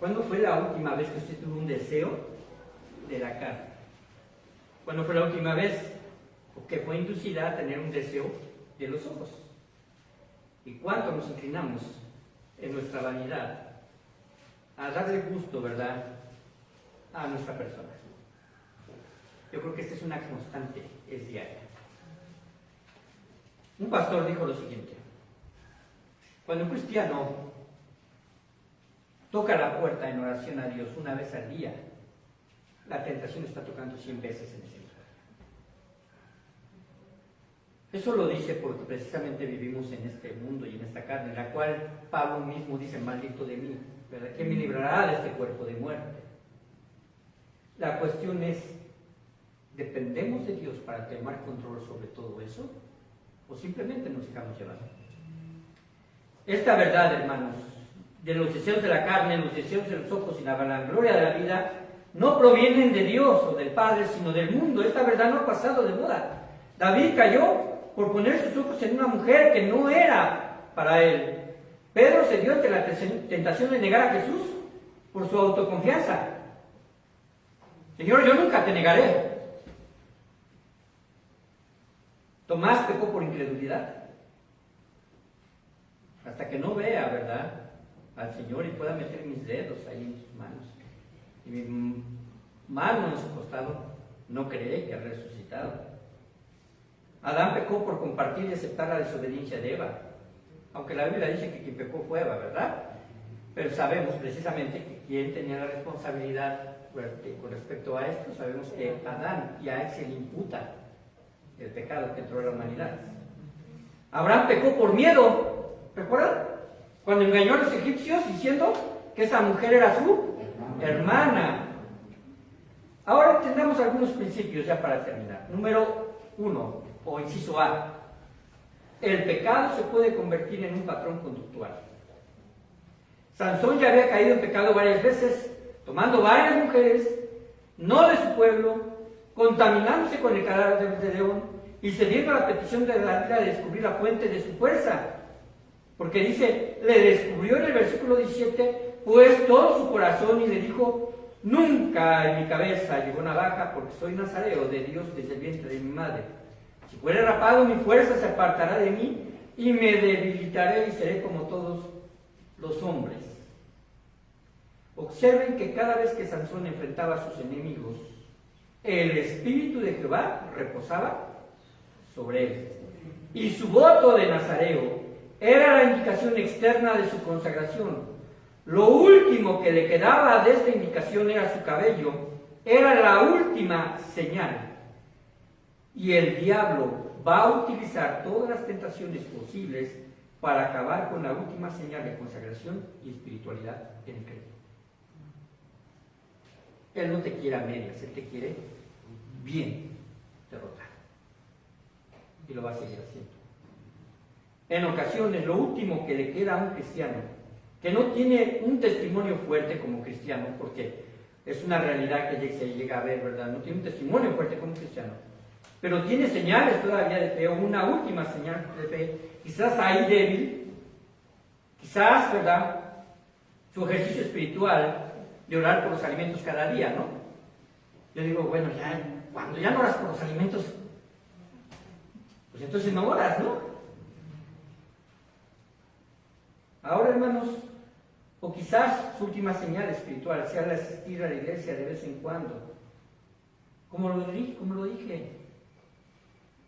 ¿Cuándo fue la última vez que usted tuvo un deseo de la carne? ¿Cuándo fue la última vez que fue inducida a tener un deseo de los ojos? ¿Y cuánto nos inclinamos en nuestra vanidad a darle gusto, verdad, a nuestra persona? Yo creo que esta es una constante, es diaria. Un pastor dijo lo siguiente: cuando un cristiano toca la puerta en oración a Dios una vez al día, la tentación está tocando 100 veces en ese lugar. Eso lo dice porque precisamente vivimos en este mundo y en esta carne, en la cual Pablo mismo dice: maldito de mí, ¿verdad? ¿Quién me librará de este cuerpo de muerte? La cuestión es, ¿dependemos de Dios para tomar control sobre todo eso? ¿O simplemente nos dejamos llevar? Esta verdad, hermanos, de los deseos de la carne, los deseos de los ojos y la vanagloria de la vida, no provienen de Dios o del Padre, sino del mundo. Esta verdad no ha pasado de moda. David cayó por poner sus ojos en una mujer que no era para él. Pedro se dio ante la tentación de negar a Jesús por su autoconfianza. Señor, yo nunca te negaré. Tomás pecó por incredulidad. Hasta que no vea, ¿verdad?, al Señor y pueda meter mis dedos ahí en sus manos y mi mano en su costado, no creeré que ha resucitado. Adán pecó por compartir y aceptar la desobediencia de Eva, aunque la Biblia dice que quien pecó fue Eva, ¿verdad? Pero sabemos precisamente que quien tenía la responsabilidad con respecto a esto, sabemos que Adán, y a él se le imputa el pecado que entró en la humanidad. Abraham pecó por miedo, ¿recuerdan? Cuando engañó a los egipcios diciendo que esa mujer era su hermana. Ahora tendremos algunos principios ya para terminar. Número 1, o inciso A. El pecado se puede convertir en un patrón conductual. Sansón ya había caído en pecado varias veces, tomando varias mujeres, no de su pueblo, contaminándose con el cadáver de león y cediendo a la petición de Dalila de descubrir la fuente de su fuerza. Porque dice, le descubrió en el versículo 17, pues todo su corazón, y le dijo: nunca en mi cabeza llegó navaja, porque soy nazareo de Dios desde el vientre de mi madre. Si fuere rapado, mi fuerza se apartará de mí, y me debilitaré y seré como todos los hombres. Observen que cada vez que Sansón enfrentaba a sus enemigos, el Espíritu de Jehová reposaba sobre él. Y su voto de nazareo era la indicación externa de su consagración. Lo último que le quedaba de esta indicación era su cabello, era la última señal. Y el diablo va a utilizar todas las tentaciones posibles para acabar con la última señal de consagración y espiritualidad en el creyente. Él no te quiere a medias, él te quiere bien derrotar. Y lo va a seguir haciendo. En ocasiones, lo último que le queda a un cristiano, que no tiene un testimonio fuerte como cristiano, porque es una realidad que se llega a ver, ¿verdad? No tiene un testimonio fuerte como cristiano, pero tiene señales todavía de fe, o una última señal de fe, quizás ahí débil, quizás, ¿verdad?, su ejercicio espiritual de orar por los alimentos cada día, ¿no? Yo digo, bueno, ya, cuando ya no oras por los alimentos, pues entonces no oras, ¿no? Ahora, hermanos, o quizás su última señal espiritual sea el asistir a la iglesia de vez en cuando. Como lo dije,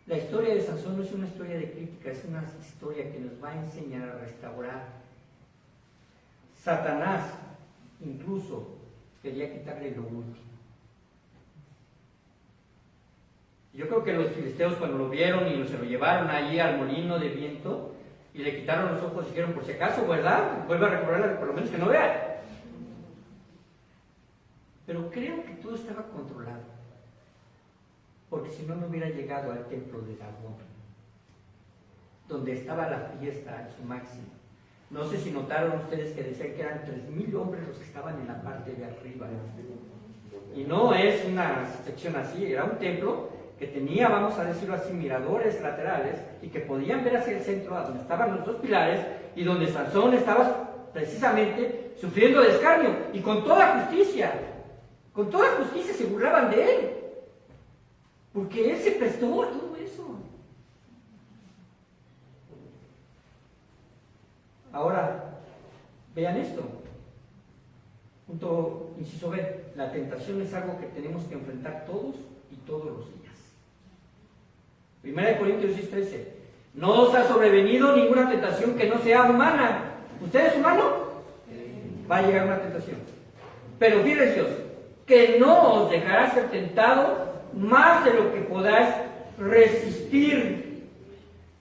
la historia de Sansón no es una historia de crítica, es una historia que nos va a enseñar a restaurar. Satanás incluso quería quitarle lo último. Yo creo que los filisteos, cuando lo vieron y se lo llevaron allí al molino de viento, Y le quitaron los ojos y dijeron, por si acaso, ¿verdad? Vuelve a recorrerla, por lo menos que no vea. Pero creo que todo estaba controlado. Porque si no, no hubiera llegado al templo de Dagón, donde estaba la fiesta en su máximo. No sé si notaron ustedes que decían que eran 3,000 hombres los que estaban en la parte de arriba. Y no es una sección así, era un templo que tenía, vamos a decirlo así, miradores laterales y que podían ver hacia el centro, donde estaban los dos pilares y donde Sansón estaba precisamente sufriendo de escarnio y con toda justicia se burlaban de él, porque él se prestó a todo eso. Ahora, vean esto. Punto inciso B. La tentación es algo que tenemos que enfrentar todos y todos los días. 1 Corintios 6:13. No os ha sobrevenido ninguna tentación que no sea humana. ¿Usted es humano? Va a llegar una tentación. Pero fíjense Dios, que no os dejará ser tentado más de lo que podáis resistir,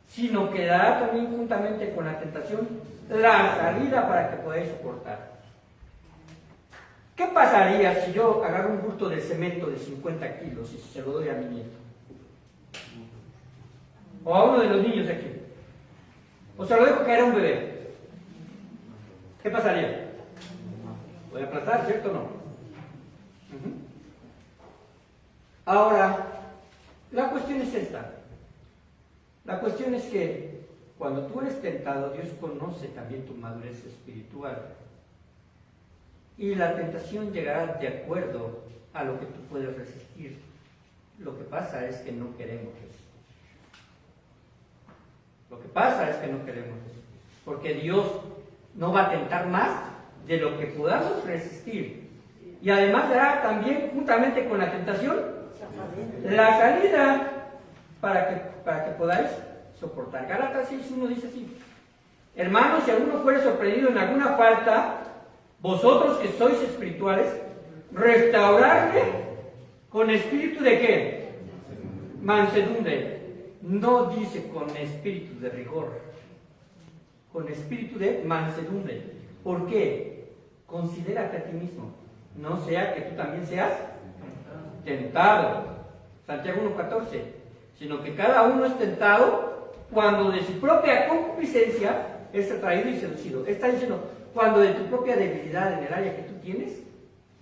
sino que dará también juntamente con la tentación la salida para que podáis soportar. ¿Qué pasaría si yo agarro un bulto de cemento de 50 kilos y se lo doy a mi nieto? O a uno de los niños aquí. O se lo dejo caer a un bebé. ¿Qué pasaría? Voy a aplastar, ¿cierto o no? Ahora, la cuestión es esta. La cuestión es que cuando tú eres tentado, Dios conoce también tu madurez espiritual. Y la tentación llegará de acuerdo a lo que tú puedes resistir. Lo que pasa es que no queremos resistir. Lo que pasa es que no queremos resistir. Porque Dios no va a tentar más de lo que podamos resistir. Y además dará también, juntamente con la tentación, la salida para que podáis soportar. Gálatas 6:1 dice así: hermanos, si alguno fuere sorprendido en alguna falta, vosotros que sois espirituales, restaurarle con espíritu de ¿qué? Mansedumbre. No dice con espíritu de rigor, con espíritu de mansedumbre. ¿Por qué? Considérate a ti mismo, no sea que tú también seas tentado. Santiago 1:14. Sino que cada uno es tentado cuando de su propia concupiscencia es atraído y seducido. Está diciendo, cuando de tu propia debilidad en el área que tú tienes,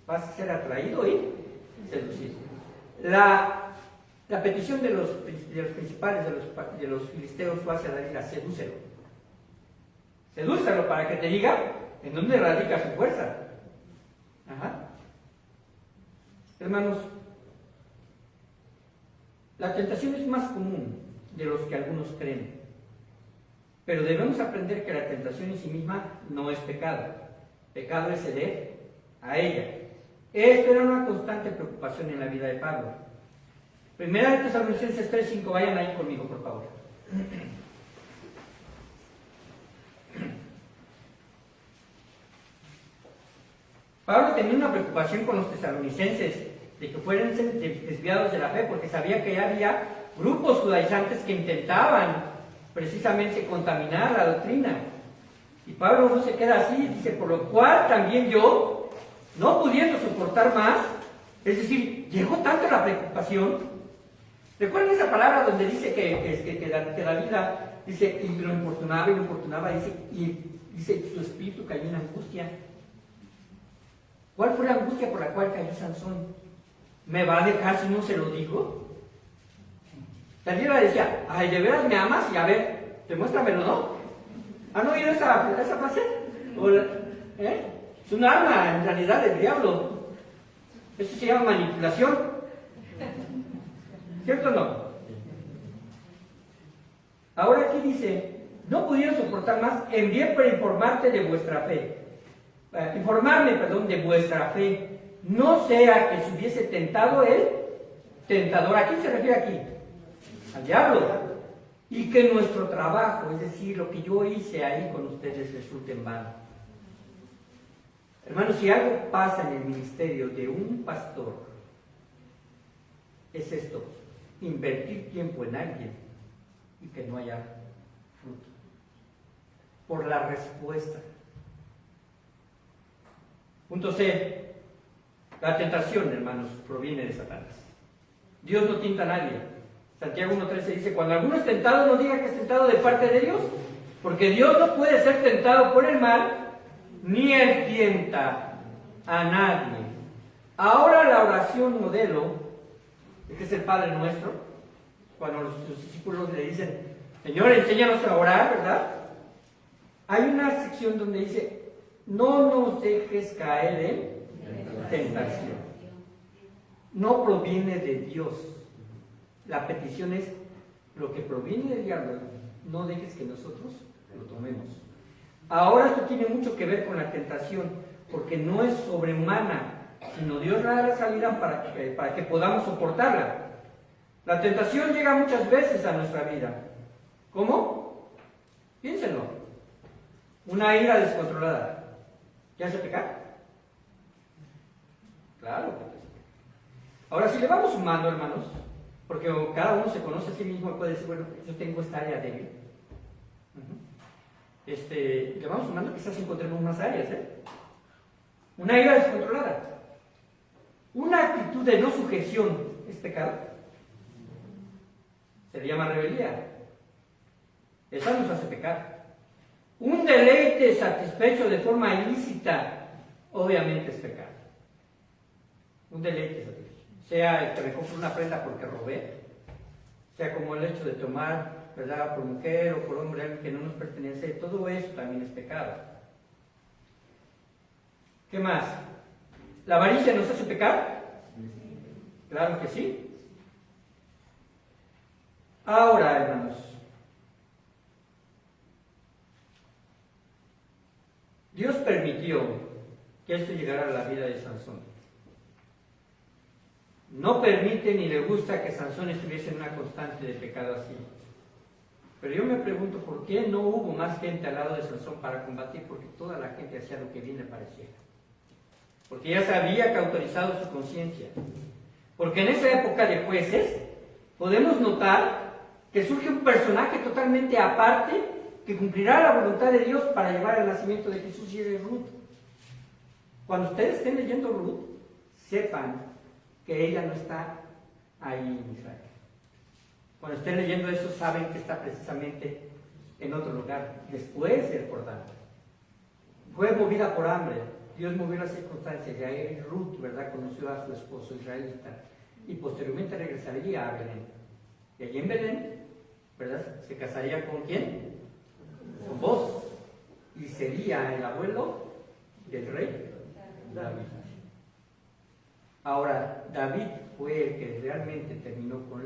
vas a ser atraído y seducido. La petición de los principales de los filisteos fue hacia David: sedúcelo. Sedúcelo para que te diga en dónde radica su fuerza. Hermanos, la tentación es más común de los que algunos creen. Pero debemos aprender que la tentación en sí misma no es pecado. Pecado es ceder a ella. Esto era una constante preocupación en la vida de Pablo. Primera de Tesalonicenses 3:5, vayan ahí conmigo, por favor. Pablo tenía una preocupación con los tesalonicenses de que fueran desviados de la fe, porque sabía que había grupos judaizantes que intentaban precisamente contaminar la doctrina. Y Pablo no se queda así, dice: por lo cual también yo, no pudiendo soportar más, es decir, llegó tanto la preocupación. ¿Recuerdan esa palabra donde dice que la vida, dice, y lo importunaba, dice, su espíritu cayó en angustia? ¿Cuál fue la angustia por la cual cayó Sansón? ¿Me va a dejar si no se lo digo? Dalila decía: ay, ¿de veras me amas? Y a ver, demuéstramelo, ¿no? ¿Han oído esa frase? Es un arma, en realidad, del diablo. Eso se llama manipulación. ¿Cierto o no? Ahora aquí dice: no pudieron soportar más, envié para informarme, de vuestra fe. No sea que se hubiese tentado el tentador. ¿A quién se refiere aquí? Al diablo. Y que nuestro trabajo, es decir, lo que yo hice ahí con ustedes, resulte en vano. Hermanos, si algo pasa en el ministerio de un pastor, es esto: invertir tiempo en alguien y que no haya fruto. por la respuesta. Punto C. La tentación, hermanos, proviene de Satanás. Dios no tienta a nadie. Santiago 1.13 dice, cuando alguno es tentado, no diga que es tentado de parte de Dios, porque Dios no puede ser tentado por el mal, ni Él tienta a nadie. Ahora la oración modelo, que es el Padre Nuestro, cuando los discípulos le dicen, Señor, enséñanos a orar, ¿verdad? Hay una sección donde dice, no nos dejes caer en tentación. No proviene de Dios. La petición es, lo que proviene del diablo, no dejes que nosotros lo tomemos. Ahora esto tiene mucho que ver con la tentación, porque no es sobrehumana, sino Dios da la salida para que podamos soportarla. La tentación llega muchas veces a nuestra vida. ¿Cómo? Piénsenlo. Una ira descontrolada. ¿Ya hace pecar? Claro que sí. Ahora, si le vamos sumando, hermanos, porque cada uno se conoce a sí mismo y puede decir, bueno, yo tengo esta área débil. Le vamos sumando, quizás encontremos más áreas, Una ira descontrolada. Una actitud de no sujeción es pecado. Se le llama rebeldía. Esa nos hace pecar. Un deleite satisfecho de forma ilícita, obviamente es pecado. Un deleite satisfecho. Sea que me compro una prenda porque robé, sea como el hecho de tomar, ¿verdad?, por mujer o por hombre algo que no nos pertenece, todo eso también es pecado. ¿Qué más? ¿La avaricia nos hace pecar? Claro que sí. Ahora, hermanos, Dios permitió que esto llegara a la vida de Sansón. No permite ni le gusta que Sansón estuviese en una constante de pecado así. Pero yo me pregunto, ¿por qué no hubo más gente al lado de Sansón para combatir? Porque toda la gente hacía lo que bien le pareciera. Porque ya se había cauterizado su conciencia. Porque en esa época de jueces podemos notar que surge un personaje totalmente aparte que cumplirá la voluntad de Dios para llevar al nacimiento de Jesús, y es Ruth. Cuando ustedes estén leyendo Ruth, sepan que ella no está ahí en Israel. Cuando estén leyendo eso, saben que está precisamente en otro lugar, después del Jordán. Fue movida por hambre, Dios movió las circunstancias, y ahí Ruth, ¿verdad?, conoció a su esposo israelita, y posteriormente regresaría a Belén. Y allí en Belén, ¿verdad?, se casaría ¿con quién? Con Boz, y sería el abuelo del rey David. Ahora, David fue el que realmente terminó con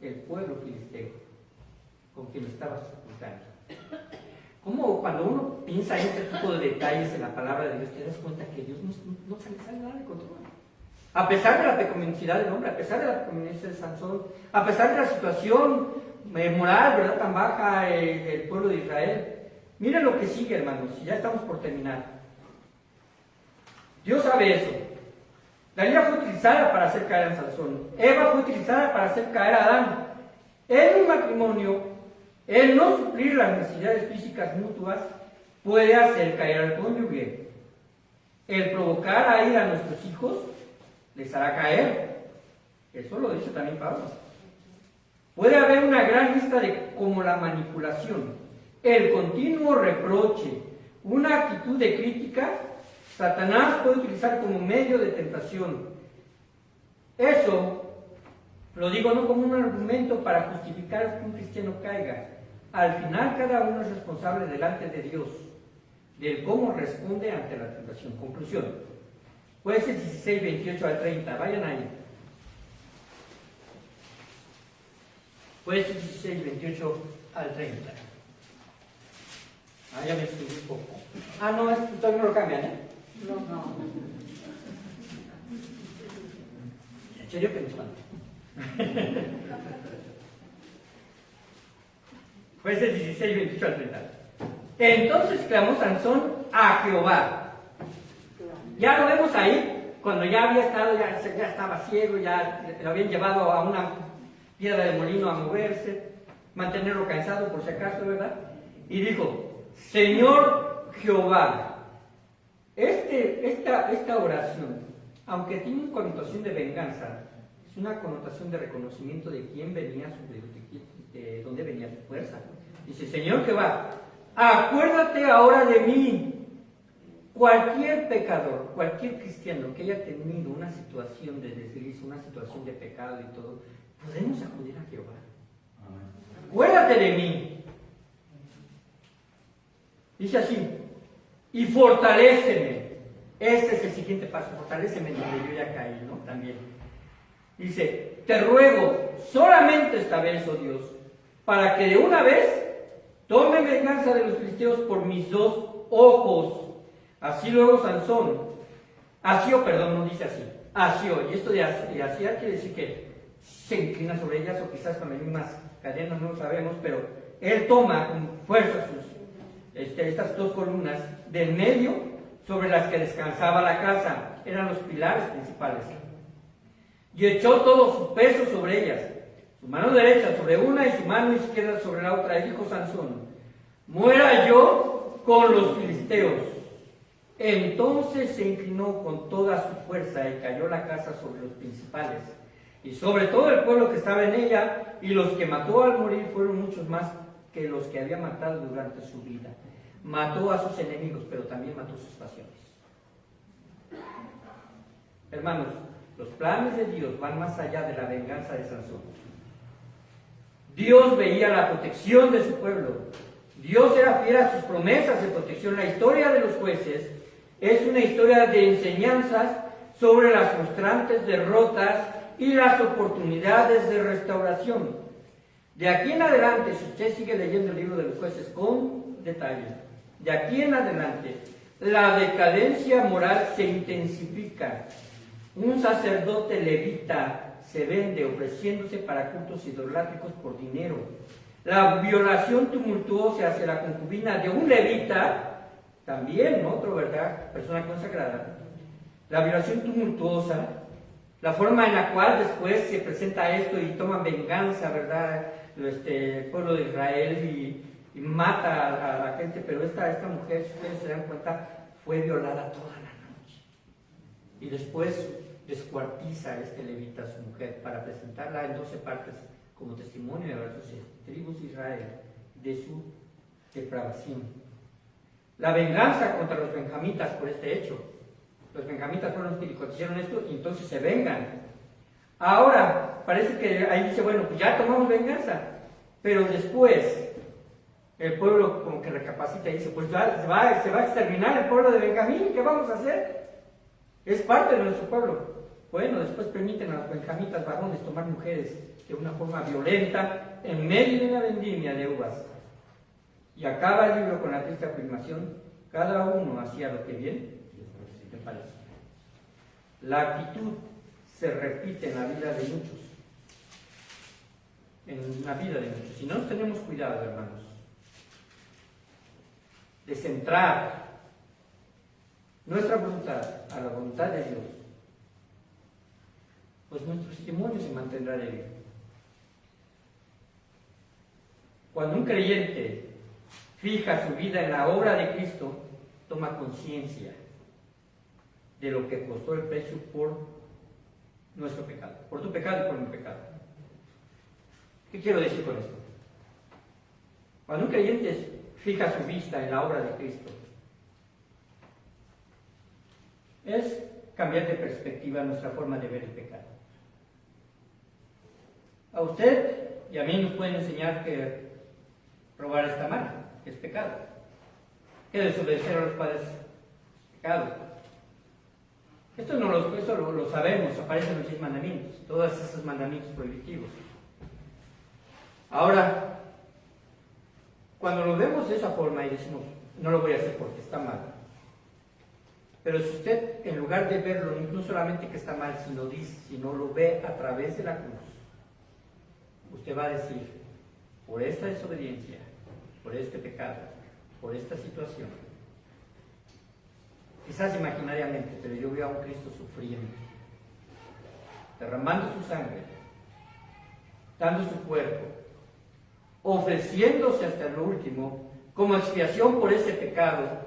el pueblo filisteo, con quien estaba sepultando. Como cuando uno piensa en este tipo de detalles en la palabra de Dios, te das cuenta que Dios no se le sale nada de control. A pesar de la pecaminosidad del hombre, a pesar de la pecaminosidad de Sansón, a pesar de la situación moral, ¿verdad?, tan baja del pueblo de Israel. Miren lo que sigue, hermanos, y ya estamos por terminar. Dios sabe eso. Dalila fue utilizada para hacer caer a Sansón. Eva fue utilizada para hacer caer a Adán. En un matrimonio, el no suplir las necesidades físicas mutuas puede hacer caer al cónyuge. El provocar a ir a nuestros hijos les hará caer. Eso lo dice también Pablo. Puede haber una gran lista de como la manipulación, el continuo reproche, una actitud de crítica. Satanás puede utilizar como medio de tentación. Eso lo digo no como un argumento para justificar que un cristiano caiga. Al final cada uno es responsable delante de Dios del cómo responde ante la tentación. Conclusión. Jueces 16, 28 al 30. Vayan ahí. Jueces 16, 28 al 30. Ya me estuve un poco. No, todavía no lo cambian, No. ¿En serio que nos falta? Jueces 16, 28 al 30. Entonces clamó Sansón a Jehová. Ya lo vemos ahí, cuando ya había estado, ya estaba ciego, ya lo habían llevado a una piedra de molino a moverse, mantenerlo cansado por si acaso, ¿verdad? Y dijo, Señor Jehová. Esta oración, aunque tiene una connotación de venganza, es una connotación de reconocimiento de quién venía de dónde venía su fuerza. Dice, Señor Jehová, acuérdate ahora de mí. Cualquier pecador, cualquier cristiano que haya tenido una situación de desliz, una situación de pecado y todo, podemos acudir a Jehová. Acuérdate de mí. Dice así, y fortaléceme. Este es el siguiente paso, fortaléceme donde yo ya caí, ¿no? También. Dice, te ruego solamente esta vez, oh Dios, para que de una vez tome venganza de los filisteos por mis dos ojos. Así luego Sansón, no dice así, asió, y esto de asiar quiere decir que se inclina sobre ellas, o quizás con las mismas cadenas, no lo sabemos, pero él toma con fuerza estas dos columnas del medio sobre las que descansaba la casa, eran los pilares principales, y echó todo su peso sobre ellas, su mano derecha sobre una y su mano izquierda sobre la otra, y dijo Sansón, muera yo con los filisteos. Entonces se inclinó con toda su fuerza y cayó la casa sobre los principales y sobre todo el pueblo que estaba en ella, y los que mató al morir fueron muchos más que los que había matado durante su vida. Mató a sus enemigos, pero también mató sus pasiones. Hermanos, los planes de Dios van más allá de la venganza de Sansón. Dios veía la protección de su pueblo. Dios era fiel a sus promesas de protección. La historia de los jueces es una historia de enseñanzas sobre las frustrantes derrotas y las oportunidades de restauración. De aquí en adelante, si usted sigue leyendo el libro de los jueces con detalle, de aquí en adelante, la decadencia moral se intensifica. Un sacerdote levita se vende ofreciéndose para cultos idolátricos por dinero. La violación tumultuosa hacia la concubina de un levita, también otro, ¿verdad?, persona consagrada. La violación tumultuosa, la forma en la cual después se presenta esto y toman venganza, ¿verdad?, el pueblo de Israel y mata a la gente, pero esta mujer, si ustedes se dan cuenta, fue violada toda la noche. Y después descuartiza a este levita a su mujer para presentarla en 12 partes como testimonio de las 12 tribus de Israel de su depravación. La venganza contra los benjamitas por este hecho. Los benjamitas fueron los que hicieron esto y entonces se vengan. Ahora, parece que ahí dice, bueno, pues ya tomamos venganza, pero después el pueblo como que recapacita y dice, pues ya se va a exterminar el pueblo de Benjamín, ¿qué vamos a hacer? Es parte de nuestro pueblo. Bueno, después permiten a los benjamitas varones tomar mujeres de una forma violenta en medio de una vendimia de uvas. Y acaba el libro con la triste afirmación, cada uno hacía lo que bien le parece. La actitud se repite en la vida de muchos. En la vida de muchos. Si no tenemos cuidado, hermanos, de centrar nuestra voluntad a la voluntad de Dios, pues nuestro testimonio se mantendrá débil. Cuando un creyente fija su vida en la obra de Cristo, toma conciencia de lo que costó el precio por nuestro pecado, por tu pecado y por mi pecado. ¿Qué quiero decir con esto? Cuando un creyente fija su vista en la obra de Cristo, es cambiar de perspectiva nuestra forma de ver el pecado. A usted y a mí nos pueden enseñar que robar está mal, que es pecado, que desobedecer a los padres es pecado. Esto lo sabemos, aparecen los 10 mandamientos, todos esos mandamientos prohibitivos. Ahora, cuando lo vemos de esa forma y decimos, no lo voy a hacer porque está mal, pero si usted, en lugar de verlo, no solamente que está mal, sino lo ve a través de la cruz, usted va a decir, por esta desobediencia, por este pecado, por esta situación, quizás imaginariamente, pero yo veo a un Cristo sufriendo, derramando su sangre, dando su cuerpo, ofreciéndose hasta lo último como expiación por ese pecado,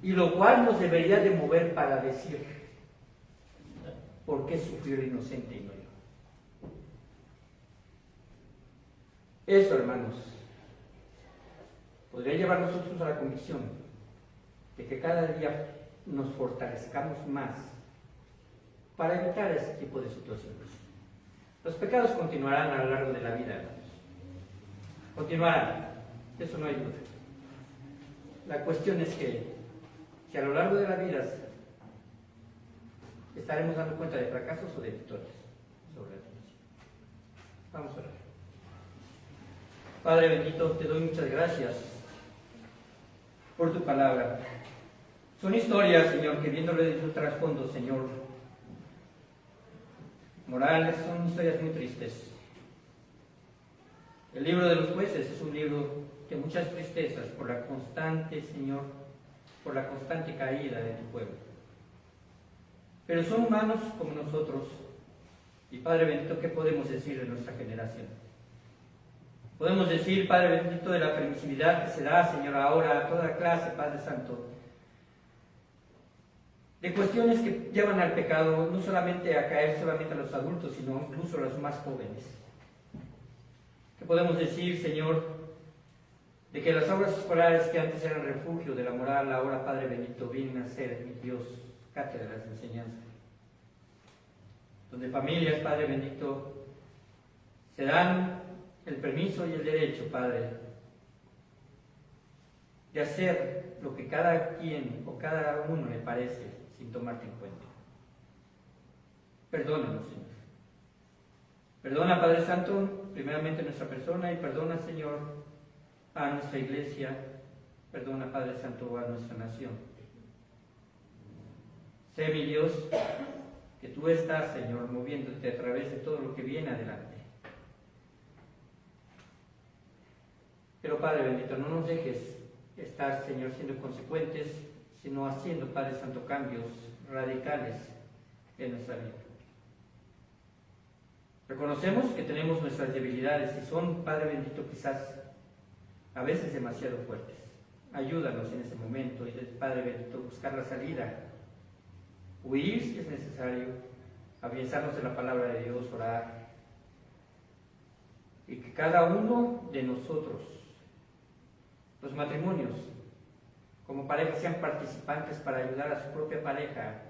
y lo cual nos debería de mover para decir, ¿por qué sufrió el inocente y no yo? Eso, hermanos, podría llevar a nosotros a la convicción de que cada día nos fortalezcamos más para evitar ese tipo de situaciones. Los pecados continuarán a lo largo de la vida, hermanos. Continuarán, eso no hay duda. La cuestión es que a lo largo de la vida estaremos dando cuenta de fracasos o de victorias sobre la tentación. Vamos a orar. Padre bendito, te doy muchas gracias por tu palabra. Son historias, Señor, que viéndole de su trasfondo, Señor, morales, son historias muy tristes. El libro de los jueces es un libro de muchas tristezas por la constante, Señor, por la constante caída de tu pueblo. Pero son humanos como nosotros. Y Padre bendito, ¿qué podemos decir de nuestra generación? Podemos decir, Padre bendito, de la permisividad que se da, Señor, ahora a toda clase, Padre Santo, de cuestiones que llevan al pecado, no solamente a caer solamente a los adultos, sino incluso a los más jóvenes. ¿Qué podemos decir, Señor, de que las aulas escolares que antes eran refugio de la moral, ahora, Padre bendito, vienen a ser, mi Dios, cátedras de enseñanza? Donde familias, Padre bendito, se dan el permiso y el derecho, Padre, de hacer lo que cada quien o cada uno le parece, sin tomarte en cuenta. Perdónanos, Señor. Perdona, Padre Santo, primeramente nuestra persona, y perdona, Señor, a nuestra iglesia. Perdona, Padre Santo, a nuestra nación. Sé, mi Dios, que tú estás, Señor, moviéndote a través de todo lo que viene adelante. Pero, Padre bendito, no nos dejes estar, Señor, siendo consecuentes, sino haciendo, Padre Santo, cambios radicales en nuestra vida. Reconocemos que tenemos nuestras debilidades y son, Padre bendito, quizás a veces demasiado fuertes. Ayúdanos en ese momento y, Padre bendito, buscar la salida, huir si es necesario, afianzarnos en la palabra de Dios, orar, y que cada uno de nosotros, los matrimonios, como pareja, sean participantes para ayudar a su propia pareja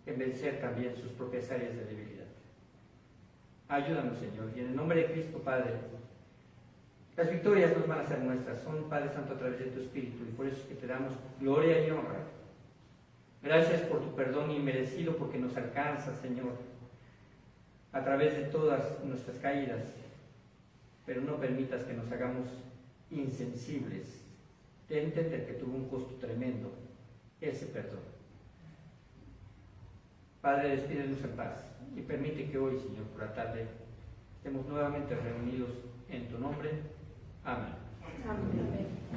en vencer también sus propias áreas de debilidad. Ayúdanos, Señor, y en el nombre de Cristo, Padre, las victorias nos van a ser nuestras, son, Padre Santo, a través de tu Espíritu, y por eso es que te damos gloria y honra. Gracias por tu perdón inmerecido, porque nos alcanza, Señor, a través de todas nuestras caídas, pero no permitas que nos hagamos insensibles de entender que tuvo un costo tremendo ese perdón. Padre, despídenos en paz y permite que hoy, Señor, por la tarde, estemos nuevamente reunidos en tu nombre. Amén. Amén.